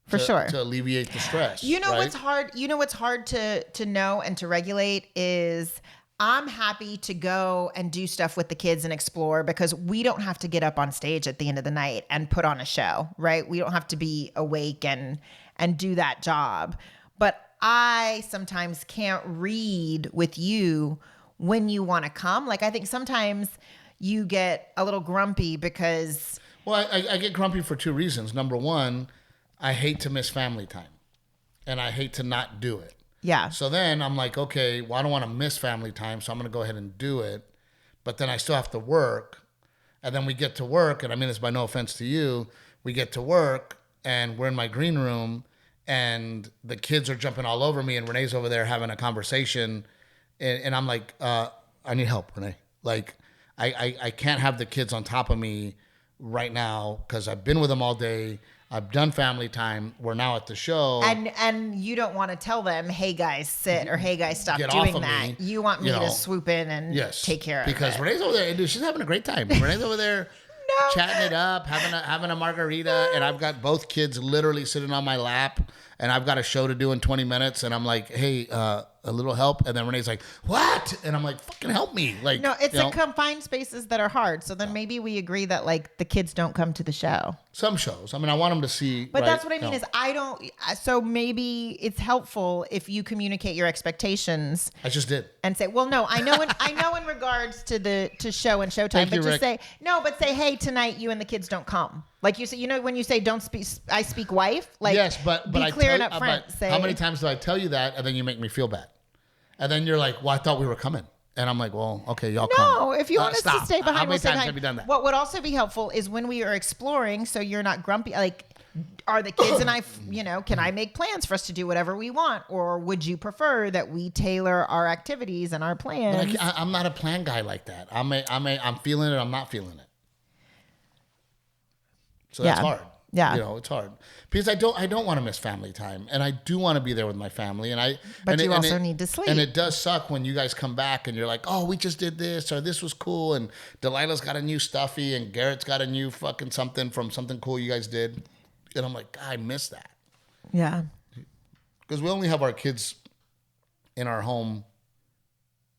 For sure, to alleviate the stress. What's hard. What's hard to know and to regulate is I'm happy to go and do stuff with the kids and explore because we don't have to get up on stage at the end of the night and put on a show, right? We don't have to be awake and do that job. But I sometimes can't read with you when you want to come. Like, I think sometimes you get a little grumpy because... Well, I get grumpy for two reasons. Number one, I hate to miss family time. And I hate to not do it. Yeah. So then I'm like, okay, well, I don't want to miss family time, so I'm going to go ahead and do it. But then I still have to work. And then we get to work, and I mean this by no offense to you. We get to work, and we're in my green room, and the kids are jumping all over me, and Renee's over there having a conversation. And I'm like, I need help, Renae. Like, I can't have the kids on top of me right now because I've been with them all day. I've done family time. We're now at the show. And you don't want to tell them, hey, guys, sit, or hey, guys, stop Get doing off of that. me. You want me to swoop in and take care of it. Because Renee's over there. Dude, she's having a great time. Renee's over there chatting it up, having a margarita, and I've got both kids literally sitting on my lap, and I've got a show to do in 20 minutes, and I'm like, hey, a little help. And then Renee's like, what? And I'm like, fucking help me. Like, no, it's the confined spaces that are hard. So then maybe we agree that like the kids don't come to the show. Some shows. I mean, I want them to see. But that's what I mean is I don't. So maybe it's helpful if you communicate your expectations. I just did. And say, well, no, I know in regards to show and showtime, Thank but you, just Rick. say, hey, tonight you and the kids don't come. Like you say, when you say don't speak, I speak wife. Like, yes, but be I clear and tell, upfront. Say, how many times do I tell you that, and then you make me feel bad, and then you're like, well, I thought we were coming. And I'm like, well, okay, y'all come. No, if you want us to stay behind, how many we'll times have you done that? What would also be helpful is when we are exploring, so you're not grumpy. Like, are the kids and I, can I make plans for us to do whatever we want, or would you prefer that we tailor our activities and our plans? But I'm not a plan guy like that. I'm feeling it. I'm not feeling it. So that's hard. Yeah. It's hard because I don't want to miss family time, and I do want to be there with my family, But you also need to sleep. And it does suck when you guys come back and you're like, oh, we just did this, or this was cool, and Delilah's got a new stuffy, and Garrett's got a new fucking something from something cool you guys did, and I'm like, I miss that. Yeah. Because we only have our kids in our home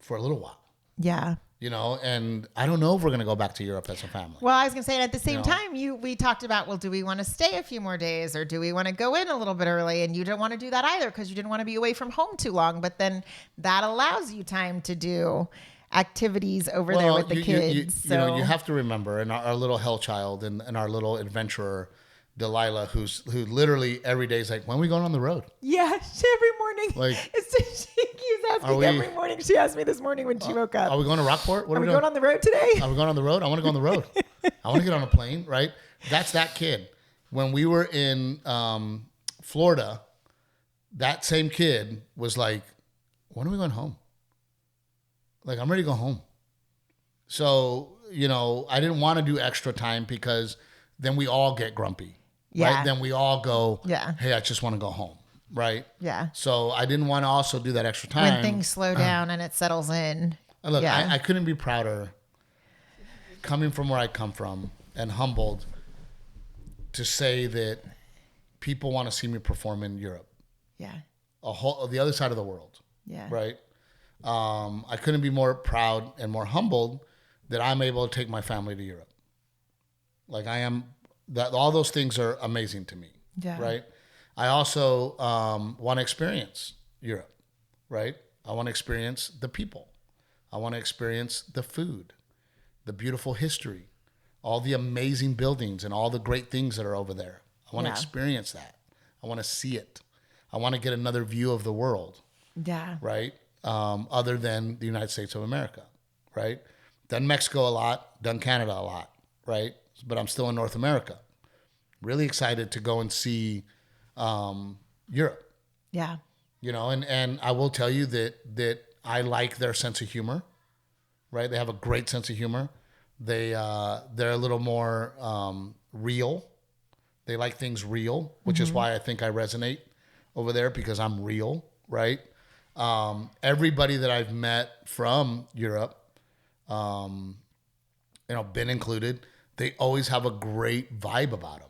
for a little while. Yeah. and I don't know if we're going to go back to Europe as a family. Well, I was going to say, at the same time, we talked about, well, do we want to stay a few more days or do we want to go in a little bit early? And you didn't want to do that either because you didn't want to be away from home too long. But then that allows you time to do activities over there with the kids. You have to remember, and our little hell child and our little adventurer, Delilah, who literally every day is like, when are we going on the road? Yeah, every morning. Like, she keeps asking every morning. She asked me this morning when she woke up. Are we going to Rockport? Are we going on the road today? Are we going on the road? I want to go on the road. I want to get on a plane, right? That's that kid. When we were in Florida, that same kid was like, when are we going home? Like, I'm ready to go home. So, I didn't want to do extra time because then we all get grumpy. Yeah. Right? Then we all go, hey, I just want to go home. Right? Yeah. So I didn't want to also do that extra time. When things slow down and it settles in. Look, I couldn't be prouder coming from where I come from and humbled to say that people want to see me perform in Europe. Yeah. The other side of the world. Yeah. Right? I couldn't be more proud and more humbled that I'm able to take my family to Europe. Like I am, that all those things are amazing to me. Yeah. Right. I also want to experience Europe. Right. I want to experience the people. I want to experience the food, the beautiful history, all the amazing buildings and all the great things that are over there. I want to experience that. I want to see it. I want to get another view of the world. Yeah. Right. Other than the United States of America, right? Done Mexico a lot, done Canada a lot, right? But I'm still in North America. Really excited to go and see Europe. Yeah. And I will tell you that I like their sense of humor, right? They have a great sense of humor. They're a little more real. They like things real, which is why I think I resonate over there because I'm real, right? Everybody that I've met from Europe, Ben included, they always have a great vibe about them.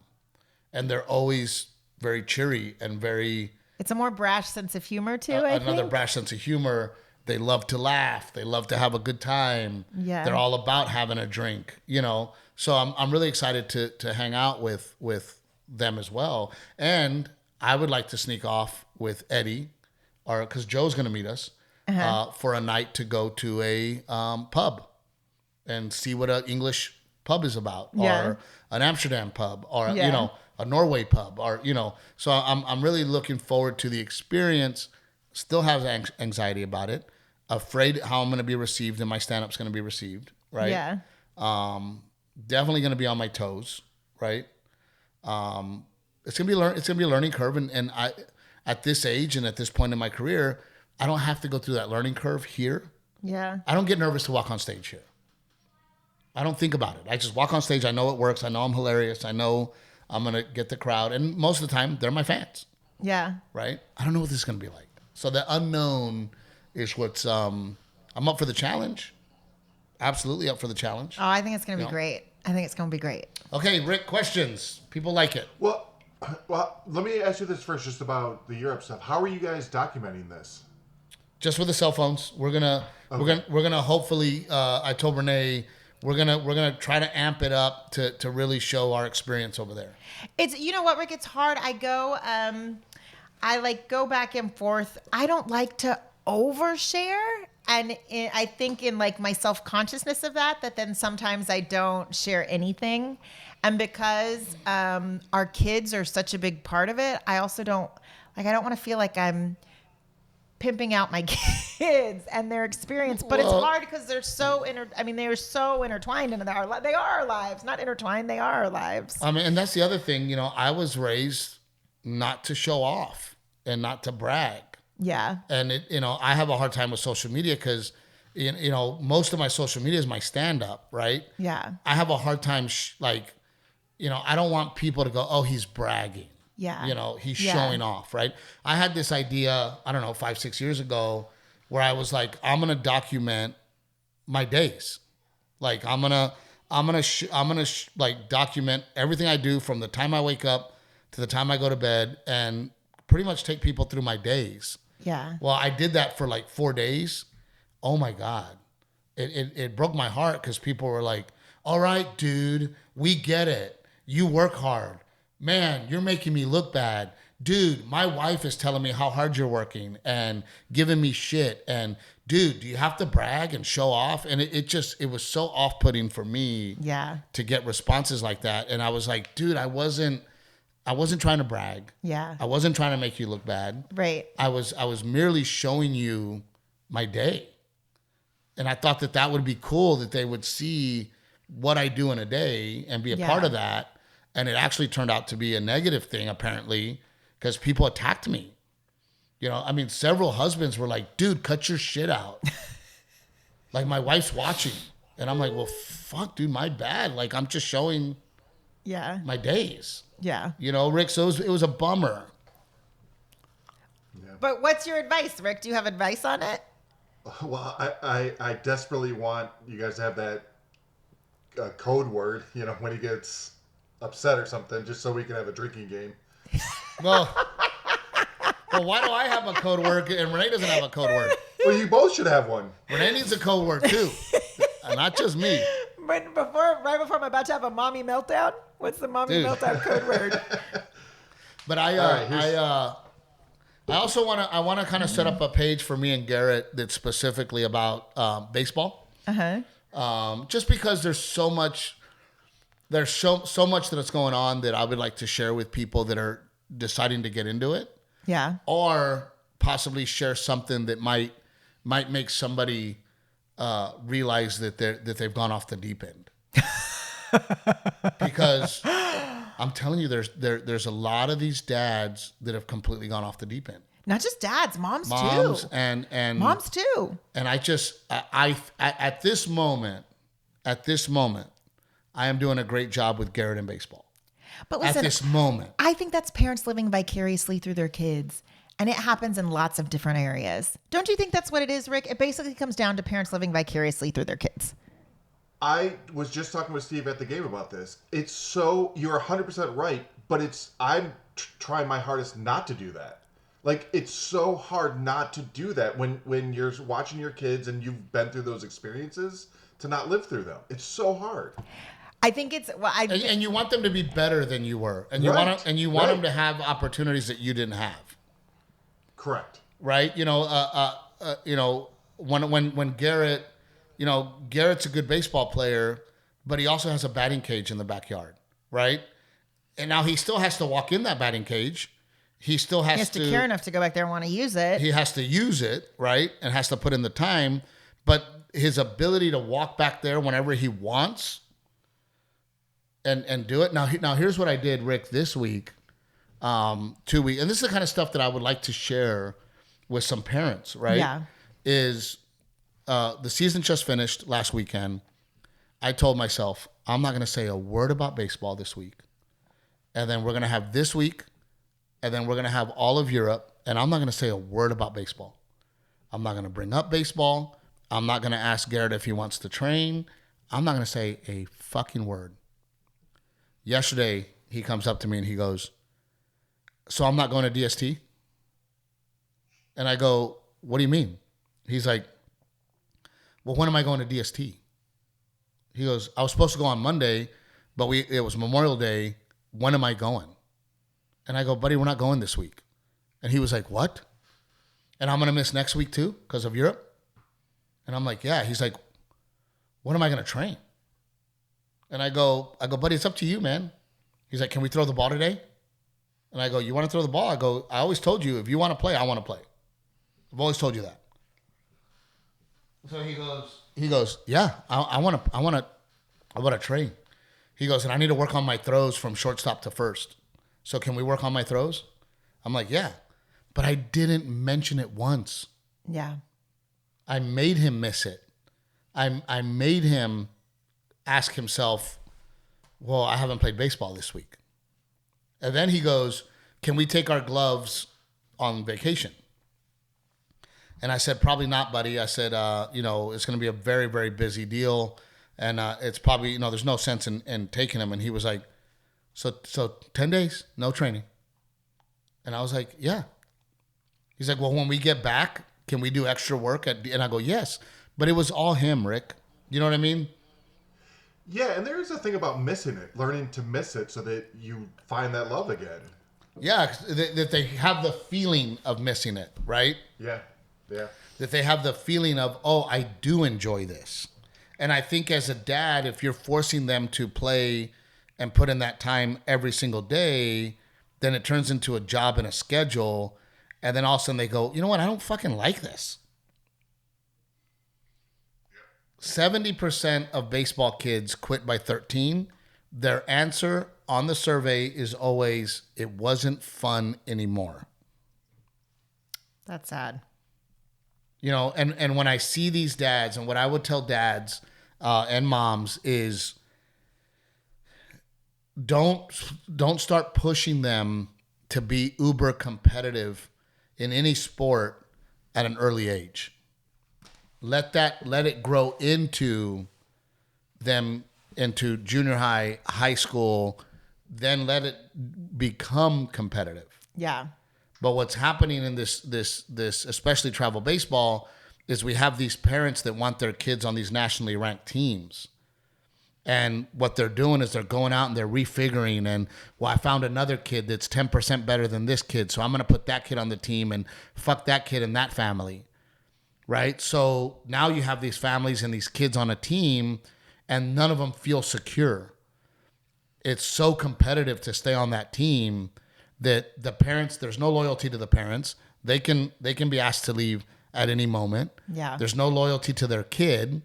And they're always very cheery and very... It's a more brash sense of humor, too, Another brash sense of humor. They love to laugh. They love to have a good time. Yeah. They're all about having a drink, So I'm really excited to hang out with them as well. And I would like to sneak off with Eddie, because Joe's going to meet us for a night to go to a pub and see what an English pub is about, or an Amsterdam pub, or a Norway pub, or So I'm really looking forward to the experience. Still have anxiety about it. Afraid how I'm going to be received and my stand-up's going to be received. Right. Yeah. Definitely going to be on my toes. Right. It's gonna be a learning curve, and I. At this age and at this point in my career, I don't have to go through that learning curve here. Yeah. I don't get nervous to walk on stage here. I don't think about it. I just walk on stage. I know it works. I know I'm hilarious. I know I'm going to get the crowd. And most of the time, they're my fans. Yeah. Right? I don't know what this is going to be like. So the unknown is what's... I'm up for the challenge. Absolutely up for the challenge. Oh, I think it's going to be great. I think it's going to be great. Okay, Rick, questions. People like it. Well, let me ask you this first, just about the Europe stuff. How are you guys documenting this? Just with the cell phones. We're gonna hopefully. I told Renae we're gonna try to amp it up to really show our experience over there. It's what, Rick. It's hard. I go go back and forth. I don't like to overshare. And I think in my self-consciousness of that then sometimes I don't share anything. And because our kids are such a big part of it, I also don't want to feel like I'm pimping out my kids and their experience. But it's hard because they're so they're so intertwined into they are our lives, not intertwined. They are our lives. And that's the other thing. I was raised not to show off and not to brag. Yeah. And I have a hard time with social media because, most of my social media is my stand-up, right? Yeah. I have a hard time, I don't want people to go, oh, he's bragging. Yeah. He's showing off, right? I had this idea, 5-6 years ago, where I was like, I'm going to document my days. Like, I'm going to document everything I do from the time I wake up to the time I go to bed and pretty much take people through my days. Yeah. Well, I did that for 4 days. Oh my God. it broke my heart because people were like, all right, dude, we get it. You work hard. Man, you're making me look bad. Dude, my wife is telling me how hard you're working and giving me shit. And dude, do you have to brag and show off? And it was so off-putting for me to get responses like that. And I was like, dude, I wasn't trying to brag. Yeah. I wasn't trying to make you look bad. Right. I was merely showing you my day. And I thought that would be cool, that they would see what I do in a day and be a part of that. And it actually turned out to be a negative thing, apparently, because people attacked me. You know, I mean, several husbands were like, dude, cut your shit out. Like, my wife's watching. And I'm like, well, fuck, dude, my bad. Like, I'm just showing my days. Yeah. You know, Rick, so it was a bummer. Yeah. But what's your advice, Rick? Do you have advice on it? Well, I desperately want you guys to have that code word, you know, when he gets upset or something, just so we can have a drinking game. Well, why do I have a code word and Renae doesn't have a code word? Well, you both should have one. Renae needs a code word too, not just me. But right before I'm about to have a mommy meltdown, what's the mommy meltdown code word? But I also want to kind of set up a page for me and Garrett that's specifically about baseball. Just because there's so much that's going on that I would like to share with people that are deciding to get into it. Yeah. Or possibly share something that might make somebody realize that they've gone off the deep end. Because I'm telling you, there's a lot of these dads that have completely gone off the deep end. Not just dads, moms too. And moms too. And I at this moment, I am doing a great job with Garrett in baseball. But listen, at this moment, I think that's parents living vicariously through their kids. And it happens in lots of different areas. Don't you think that's what it is, Rick? It basically comes down to parents living vicariously through their kids. I was just talking with Steve at the game about this. It's so, you're 100% right, but I'm trying my hardest not to do that. Like, it's so hard not to do that when you're watching your kids and you've been through those experiences, to not live through them. It's so hard. I think it's and you want them to be better than you were, and you want them to have opportunities that you didn't have. Correct. Right. When Garrett, Garrett's a good baseball player, but he also has a batting cage in the backyard, right? And now he still has to walk in that batting cage. He still has to care enough to go back there and want to use it. He has to use it, right? And has to put in the time, but his ability to walk back there whenever he wants and do it. Now here's what I did, Rick, this week, 2 weeks. And this is the kind of stuff that I would like to share with some parents, right? Yeah. Is the season just finished last weekend. I told myself, I'm not going to say a word about baseball this week. And then we're going to have this week, and then we're going to have all of Europe, and I'm not going to say a word about baseball. I'm not going to bring up baseball. I'm not going to ask Garrett if he wants to train. I'm not going to say a fucking word. Yesterday, he comes up to me and he goes, so I'm not going to DST? And I go, what do you mean? He's like, well, when am I going to DST? He goes, I was supposed to go on Monday, but it was Memorial Day. When am I going? And I go, buddy, we're not going this week. And he was like, what? And I'm going to miss next week too because of Europe? And I'm like, yeah. He's like, when am I going to train? And I go, buddy, it's up to you, man. He's like, can we throw the ball today? And I go, you want to throw the ball? I go, I always told you, if you want to play, I want to play. I've always told you that. So he goes, yeah, I want to train. He goes, and I need to work on my throws from shortstop to first. So can we work on my throws? I'm like, yeah. But I didn't mention it once. Yeah. I made him miss it. I made him ask himself, well, I haven't played baseball this week. And then he goes, can we take our gloves on vacation? And I said, probably not, buddy. I said, it's going to be a very, very busy deal. And it's probably, there's no sense in taking them. And he was like, so 10 days, no training. And I was like, yeah. He's like, well, when we get back, can we do extra work? And I go, yes, But it was all him, Rick. You know what I mean? Yeah, and there is a thing about missing it, learning to miss it so that you find that love again. Yeah, that they have the feeling of missing it, right? Yeah. That they have the feeling of, oh, I do enjoy this. And I think as a dad, if you're forcing them to play and put in that time every single day, then it turns into a job and a schedule. And then all of a sudden they go, you know what? I don't fucking like this. 70% of baseball kids quit by 13. Their answer on the survey is always, it wasn't fun anymore. That's sad. You know, and when I see these dads, and what I would tell dads and moms is, don't start pushing them to be uber competitive in any sport at an early age. Let it grow into them, into junior high, high school, then let it become competitive. Yeah. But what's happening in this especially travel baseball is we have these parents that want their kids on these nationally ranked teams. And what they're doing is they're going out and they're refiguring, and well, I found another kid that's 10% better than this kid, so I'm going to put that kid on the team and fuck that kid and that family. Right? So now you have these families and these kids on a team and none of them feel secure. It's so competitive to stay on that team that the parents, there's no loyalty to the parents. They can be asked to leave at any moment. Yeah. There's no loyalty to their kid.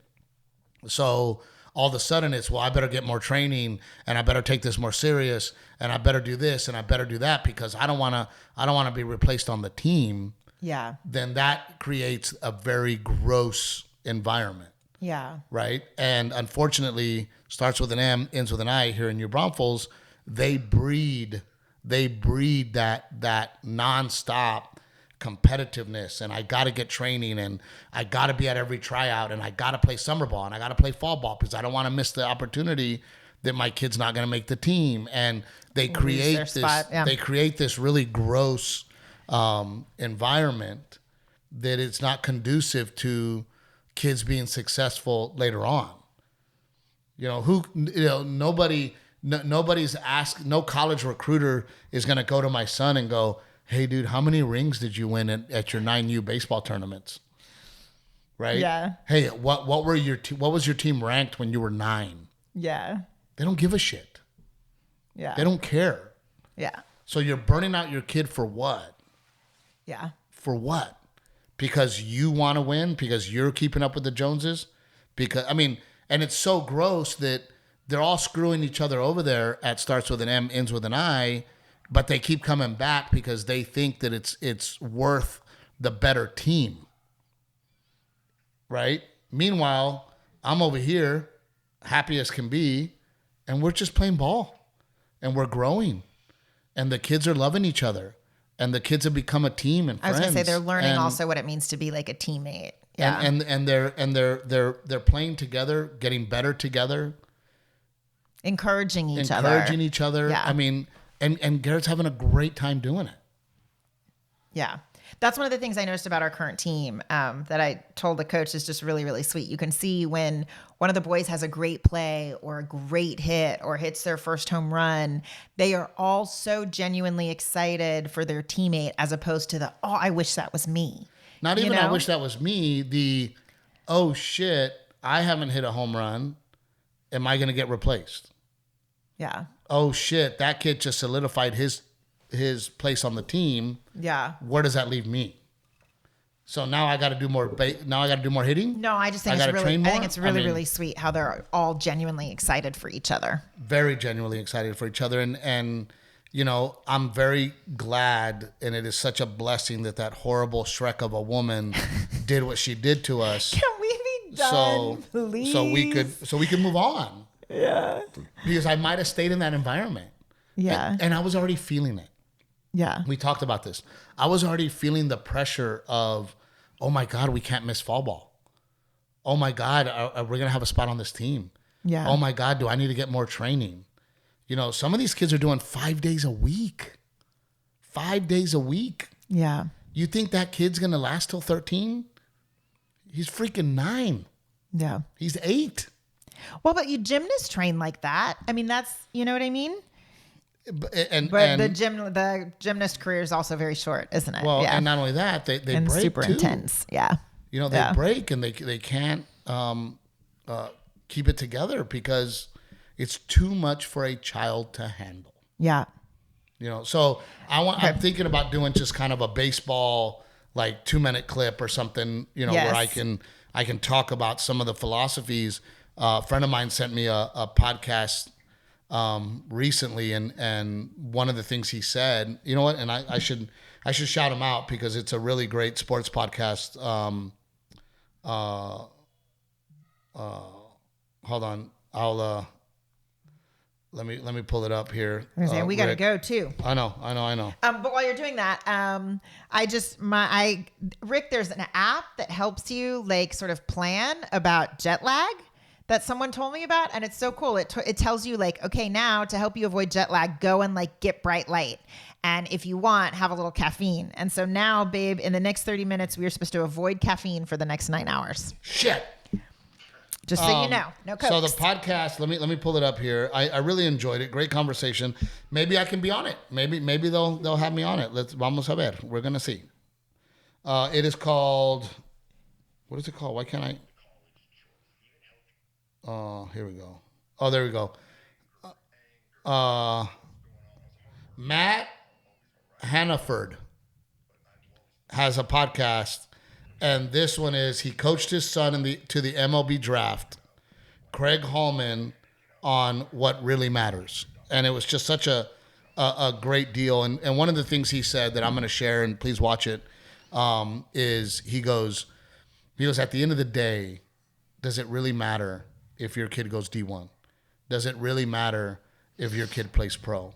So all of a sudden it's, well, I better get more training and I better take this more serious and I better do this and I better do that because I don't want to be replaced on the team. Yeah. Then that creates a very gross environment. Yeah. Right? And unfortunately, starts with an M, ends with an I here in New Braunfels, they breed that nonstop competitiveness, and I got to get training, and I got to be at every tryout, and I got to play summer ball, and I got to play fall ball because I don't want to miss the opportunity that my kid's not going to make the team. And they create this, they create this really gross environment that it's not conducive to kids being successful later on. Nobody's asked, no college recruiter is going to go to my son and go, hey dude, how many rings did you win at your 9U baseball tournaments? Right? Yeah. Hey, what was your team ranked when you were 9? Yeah. They don't give a shit. Yeah. They don't care. Yeah. So you're burning out your kid for what? Yeah. For what? Because you want to win? Because you're keeping up with the Joneses? And it's so gross that they're all screwing each other over there at starts with an M, ends with an I, but they keep coming back because they think that it's worth the better team. Right? Meanwhile, I'm over here, happy as can be, and we're just playing ball. And we're growing. And the kids are loving each other. And the kids have become a team and friends. I was going to say they're learning also what it means to be like a teammate. Yeah. And they're playing together, getting better together. Encouraging each other. Encouraging each other. Yeah. I mean, and Garrett's having a great time doing it. Yeah. That's one of the things I noticed about our current team that I told the coach is just really, really sweet. You can see when one of the boys has a great play or a great hit or hits their first home run, they are all so genuinely excited for their teammate as opposed to I wish that was me. Not even I wish that was me. Oh shit, I haven't hit a home run. Am I going to get replaced? Yeah. Oh shit, that kid just solidified his place on the team. Yeah. Where does that leave me? So now I got to do more. Now I got to do more hitting. No, I just think it's really sweet how they're all genuinely excited for each other. Very genuinely excited for each other, and I'm very glad, and it is such a blessing that horrible Shrek of a woman did what she did to us. Can we be done, please? So we could move on. Yeah. Because I might have stayed in that environment. Yeah. And I was already feeling it. Yeah. We talked about this. I was already feeling the pressure of, oh my God, we can't miss fall ball. Oh my God, we're going to have a spot on this team. Yeah. Oh my God, do I need to get more training? Some of these kids are doing 5 days a week. 5 days a week. Yeah. You think that kid's going to last till 13? He's freaking 9. Yeah. He's 8. Well, but you gymnasts train like that. I mean, that's, you know what I mean? But the gymnast career is also very short, isn't it? Well, and not only that, they break super too. Intense. Yeah. You know, they break and they can't keep it together because it's too much for a child to handle. Yeah. You know, so I'm thinking about doing just kind of a baseball, like 2-minute clip or something, you know, where I can talk about some of the philosophies. A friend of mine sent me a podcast recently, and one of the things he said, you know what, and I should shout him out because it's a really great sports podcast. Hold on, I'll let me pull it up here. We got to go too. I know. But while you're doing that, Rick, there's an app that helps you like sort of plan about jet lag that someone told me about, and it's so cool. It tells you like, okay, now to help you avoid jet lag, go and like get bright light, and if you want, have a little caffeine. And so now, babe, in the next 30 minutes, we are supposed to avoid caffeine for the next 9 hours. Shit. Just so you know, no Cokes. So the podcast, let me pull it up here. I really enjoyed it. Great conversation. Maybe I can be on it. Maybe they'll have me on it. Vamos a ver. We're gonna see. It is called. What is it called? Why can't I? Oh, here we go. Oh, there we go. Matt Hannaford has a podcast, and this one is he coached his son to the MLB draft, Craig Hallman, on what really matters, and it was just such a great deal. And one of the things he said that I'm going to share, and please watch it, is he goes at the end of the day, does it really matter if your kid goes D1? Does it really matter if your kid plays pro?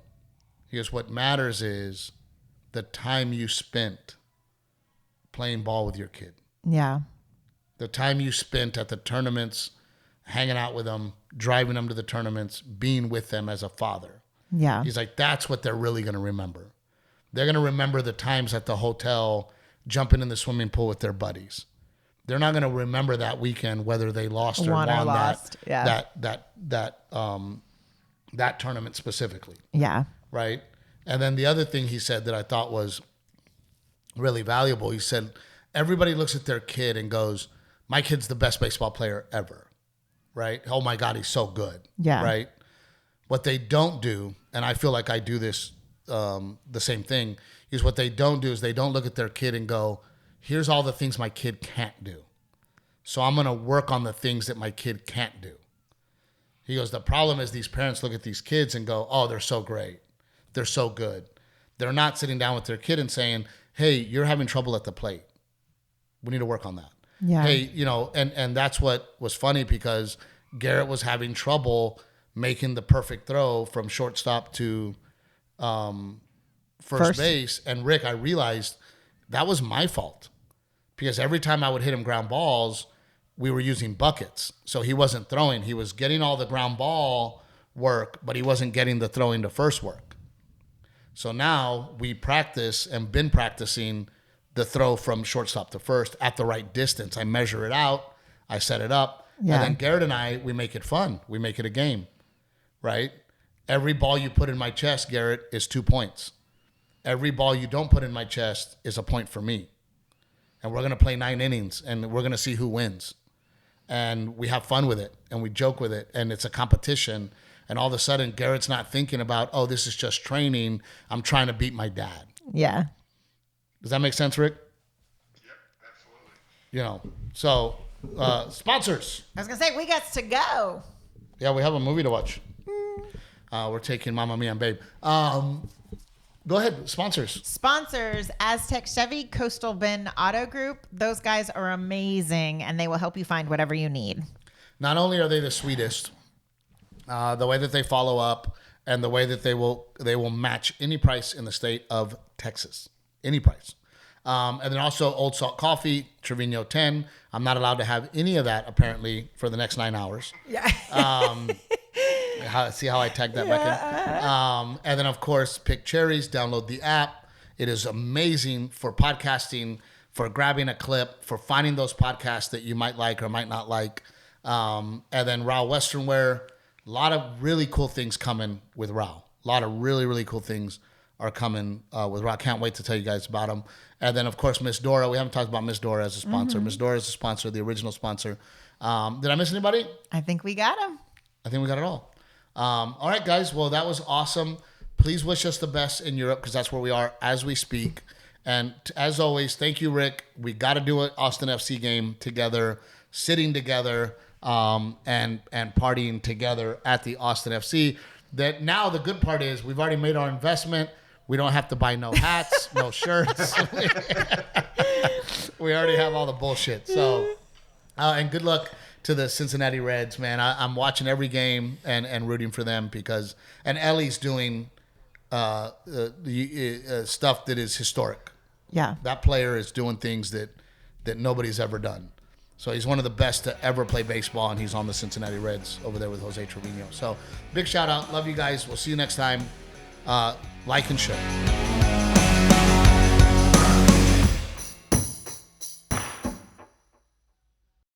He goes, what matters is the time you spent playing ball with your kid. Yeah. The time you spent at the tournaments, hanging out with them, driving them to the tournaments, being with them as a father. Yeah. He's like, that's what they're really going to remember. They're going to remember the times at the hotel, jumping in the swimming pool with their buddies. They're not going to remember that weekend whether they lost or won that tournament specifically. Yeah. Right. And then the other thing he said that I thought was really valuable, he said, everybody looks at their kid and goes, my kid's the best baseball player ever. Right. Oh my God, he's so good. Yeah. Right. What they don't do, and I feel like I do this, the same thing, is what they don't do is they don't look at their kid and go, here's all the things my kid can't do. So I'm going to work on the things that my kid can't do. He goes, the problem is these parents look at these kids and go, oh, they're so great. They're so good. They're not sitting down with their kid and saying, hey, you're having trouble at the plate. We need to work on that. Yeah. Hey, you know, and that's what was funny because Garrett was having trouble making the perfect throw from shortstop to first base. And Rick, I realized that was my fault because every time I would hit him ground balls, we were using buckets. So he wasn't throwing. He was getting all the ground ball work, but he wasn't getting the throwing to first work. So now we practice and been practicing the throw from shortstop to first at the right distance. I measure it out. I set it up. Yeah. And then Garrett and I, we make it fun. We make it a game, right? Every ball you put in my chest, Garrett, is 2 points. Every ball you don't put in my chest is a point for me. And we're going to play 9 innings, and we're going to see who wins. And we have fun with it, and we joke with it, and it's a competition. And all of a sudden, Garrett's not thinking about, oh, this is just training. I'm trying to beat my dad. Yeah. Does that make sense, Rick? Yep, absolutely. You know, so sponsors. I was going to say, we got to go. Yeah, we have a movie to watch. We're taking Mamma Mia and Babe. Go ahead, sponsors. Sponsors, Aztec Chevy, Coastal Bend Auto Group. Those guys are amazing, and they will help you find whatever you need. Not only are they the sweetest, the way that they follow up and the way that they will match any price in the state of Texas. Any price. And then also Old Salt Coffee, Trevino 10. I'm not allowed to have any of that, apparently, for the next 9 hours. Yeah. See how I tagged that back in? And then, of course, pick Cherries. Download the app. It is amazing for podcasting, for grabbing a clip, for finding those podcasts that you might like or might not like. And then Raul Western Wear, a lot of really cool things coming with Raul. A lot of really, really cool things are coming with Raul. Can't wait to tell you guys about them. And then, of course, Miss Dora. We haven't talked about Miss Dora as a sponsor. Miss Dora is a sponsor, the original sponsor. Did I miss anybody? I think we got him. I think we got it all. All right, guys. Well, that was awesome. Please wish us the best in Europe because that's where we are as we speak. And as always, thank you, Rick. We got to do an Austin FC game together, sitting together, and partying together at the Austin FC. That now the good part is we've already made our investment. We don't have to buy no hats, no shirts. We already have all the bullshit. So, and good luck to the Cincinnati Reds, man. I'm watching every game and rooting for them because, and Ellie's doing stuff that is historic. Yeah. That player is doing things that nobody's ever done. So he's one of the best to ever play baseball, and he's on the Cincinnati Reds over there with Jose Trevino. So big shout out. Love you guys. We'll see you next time. Like and share.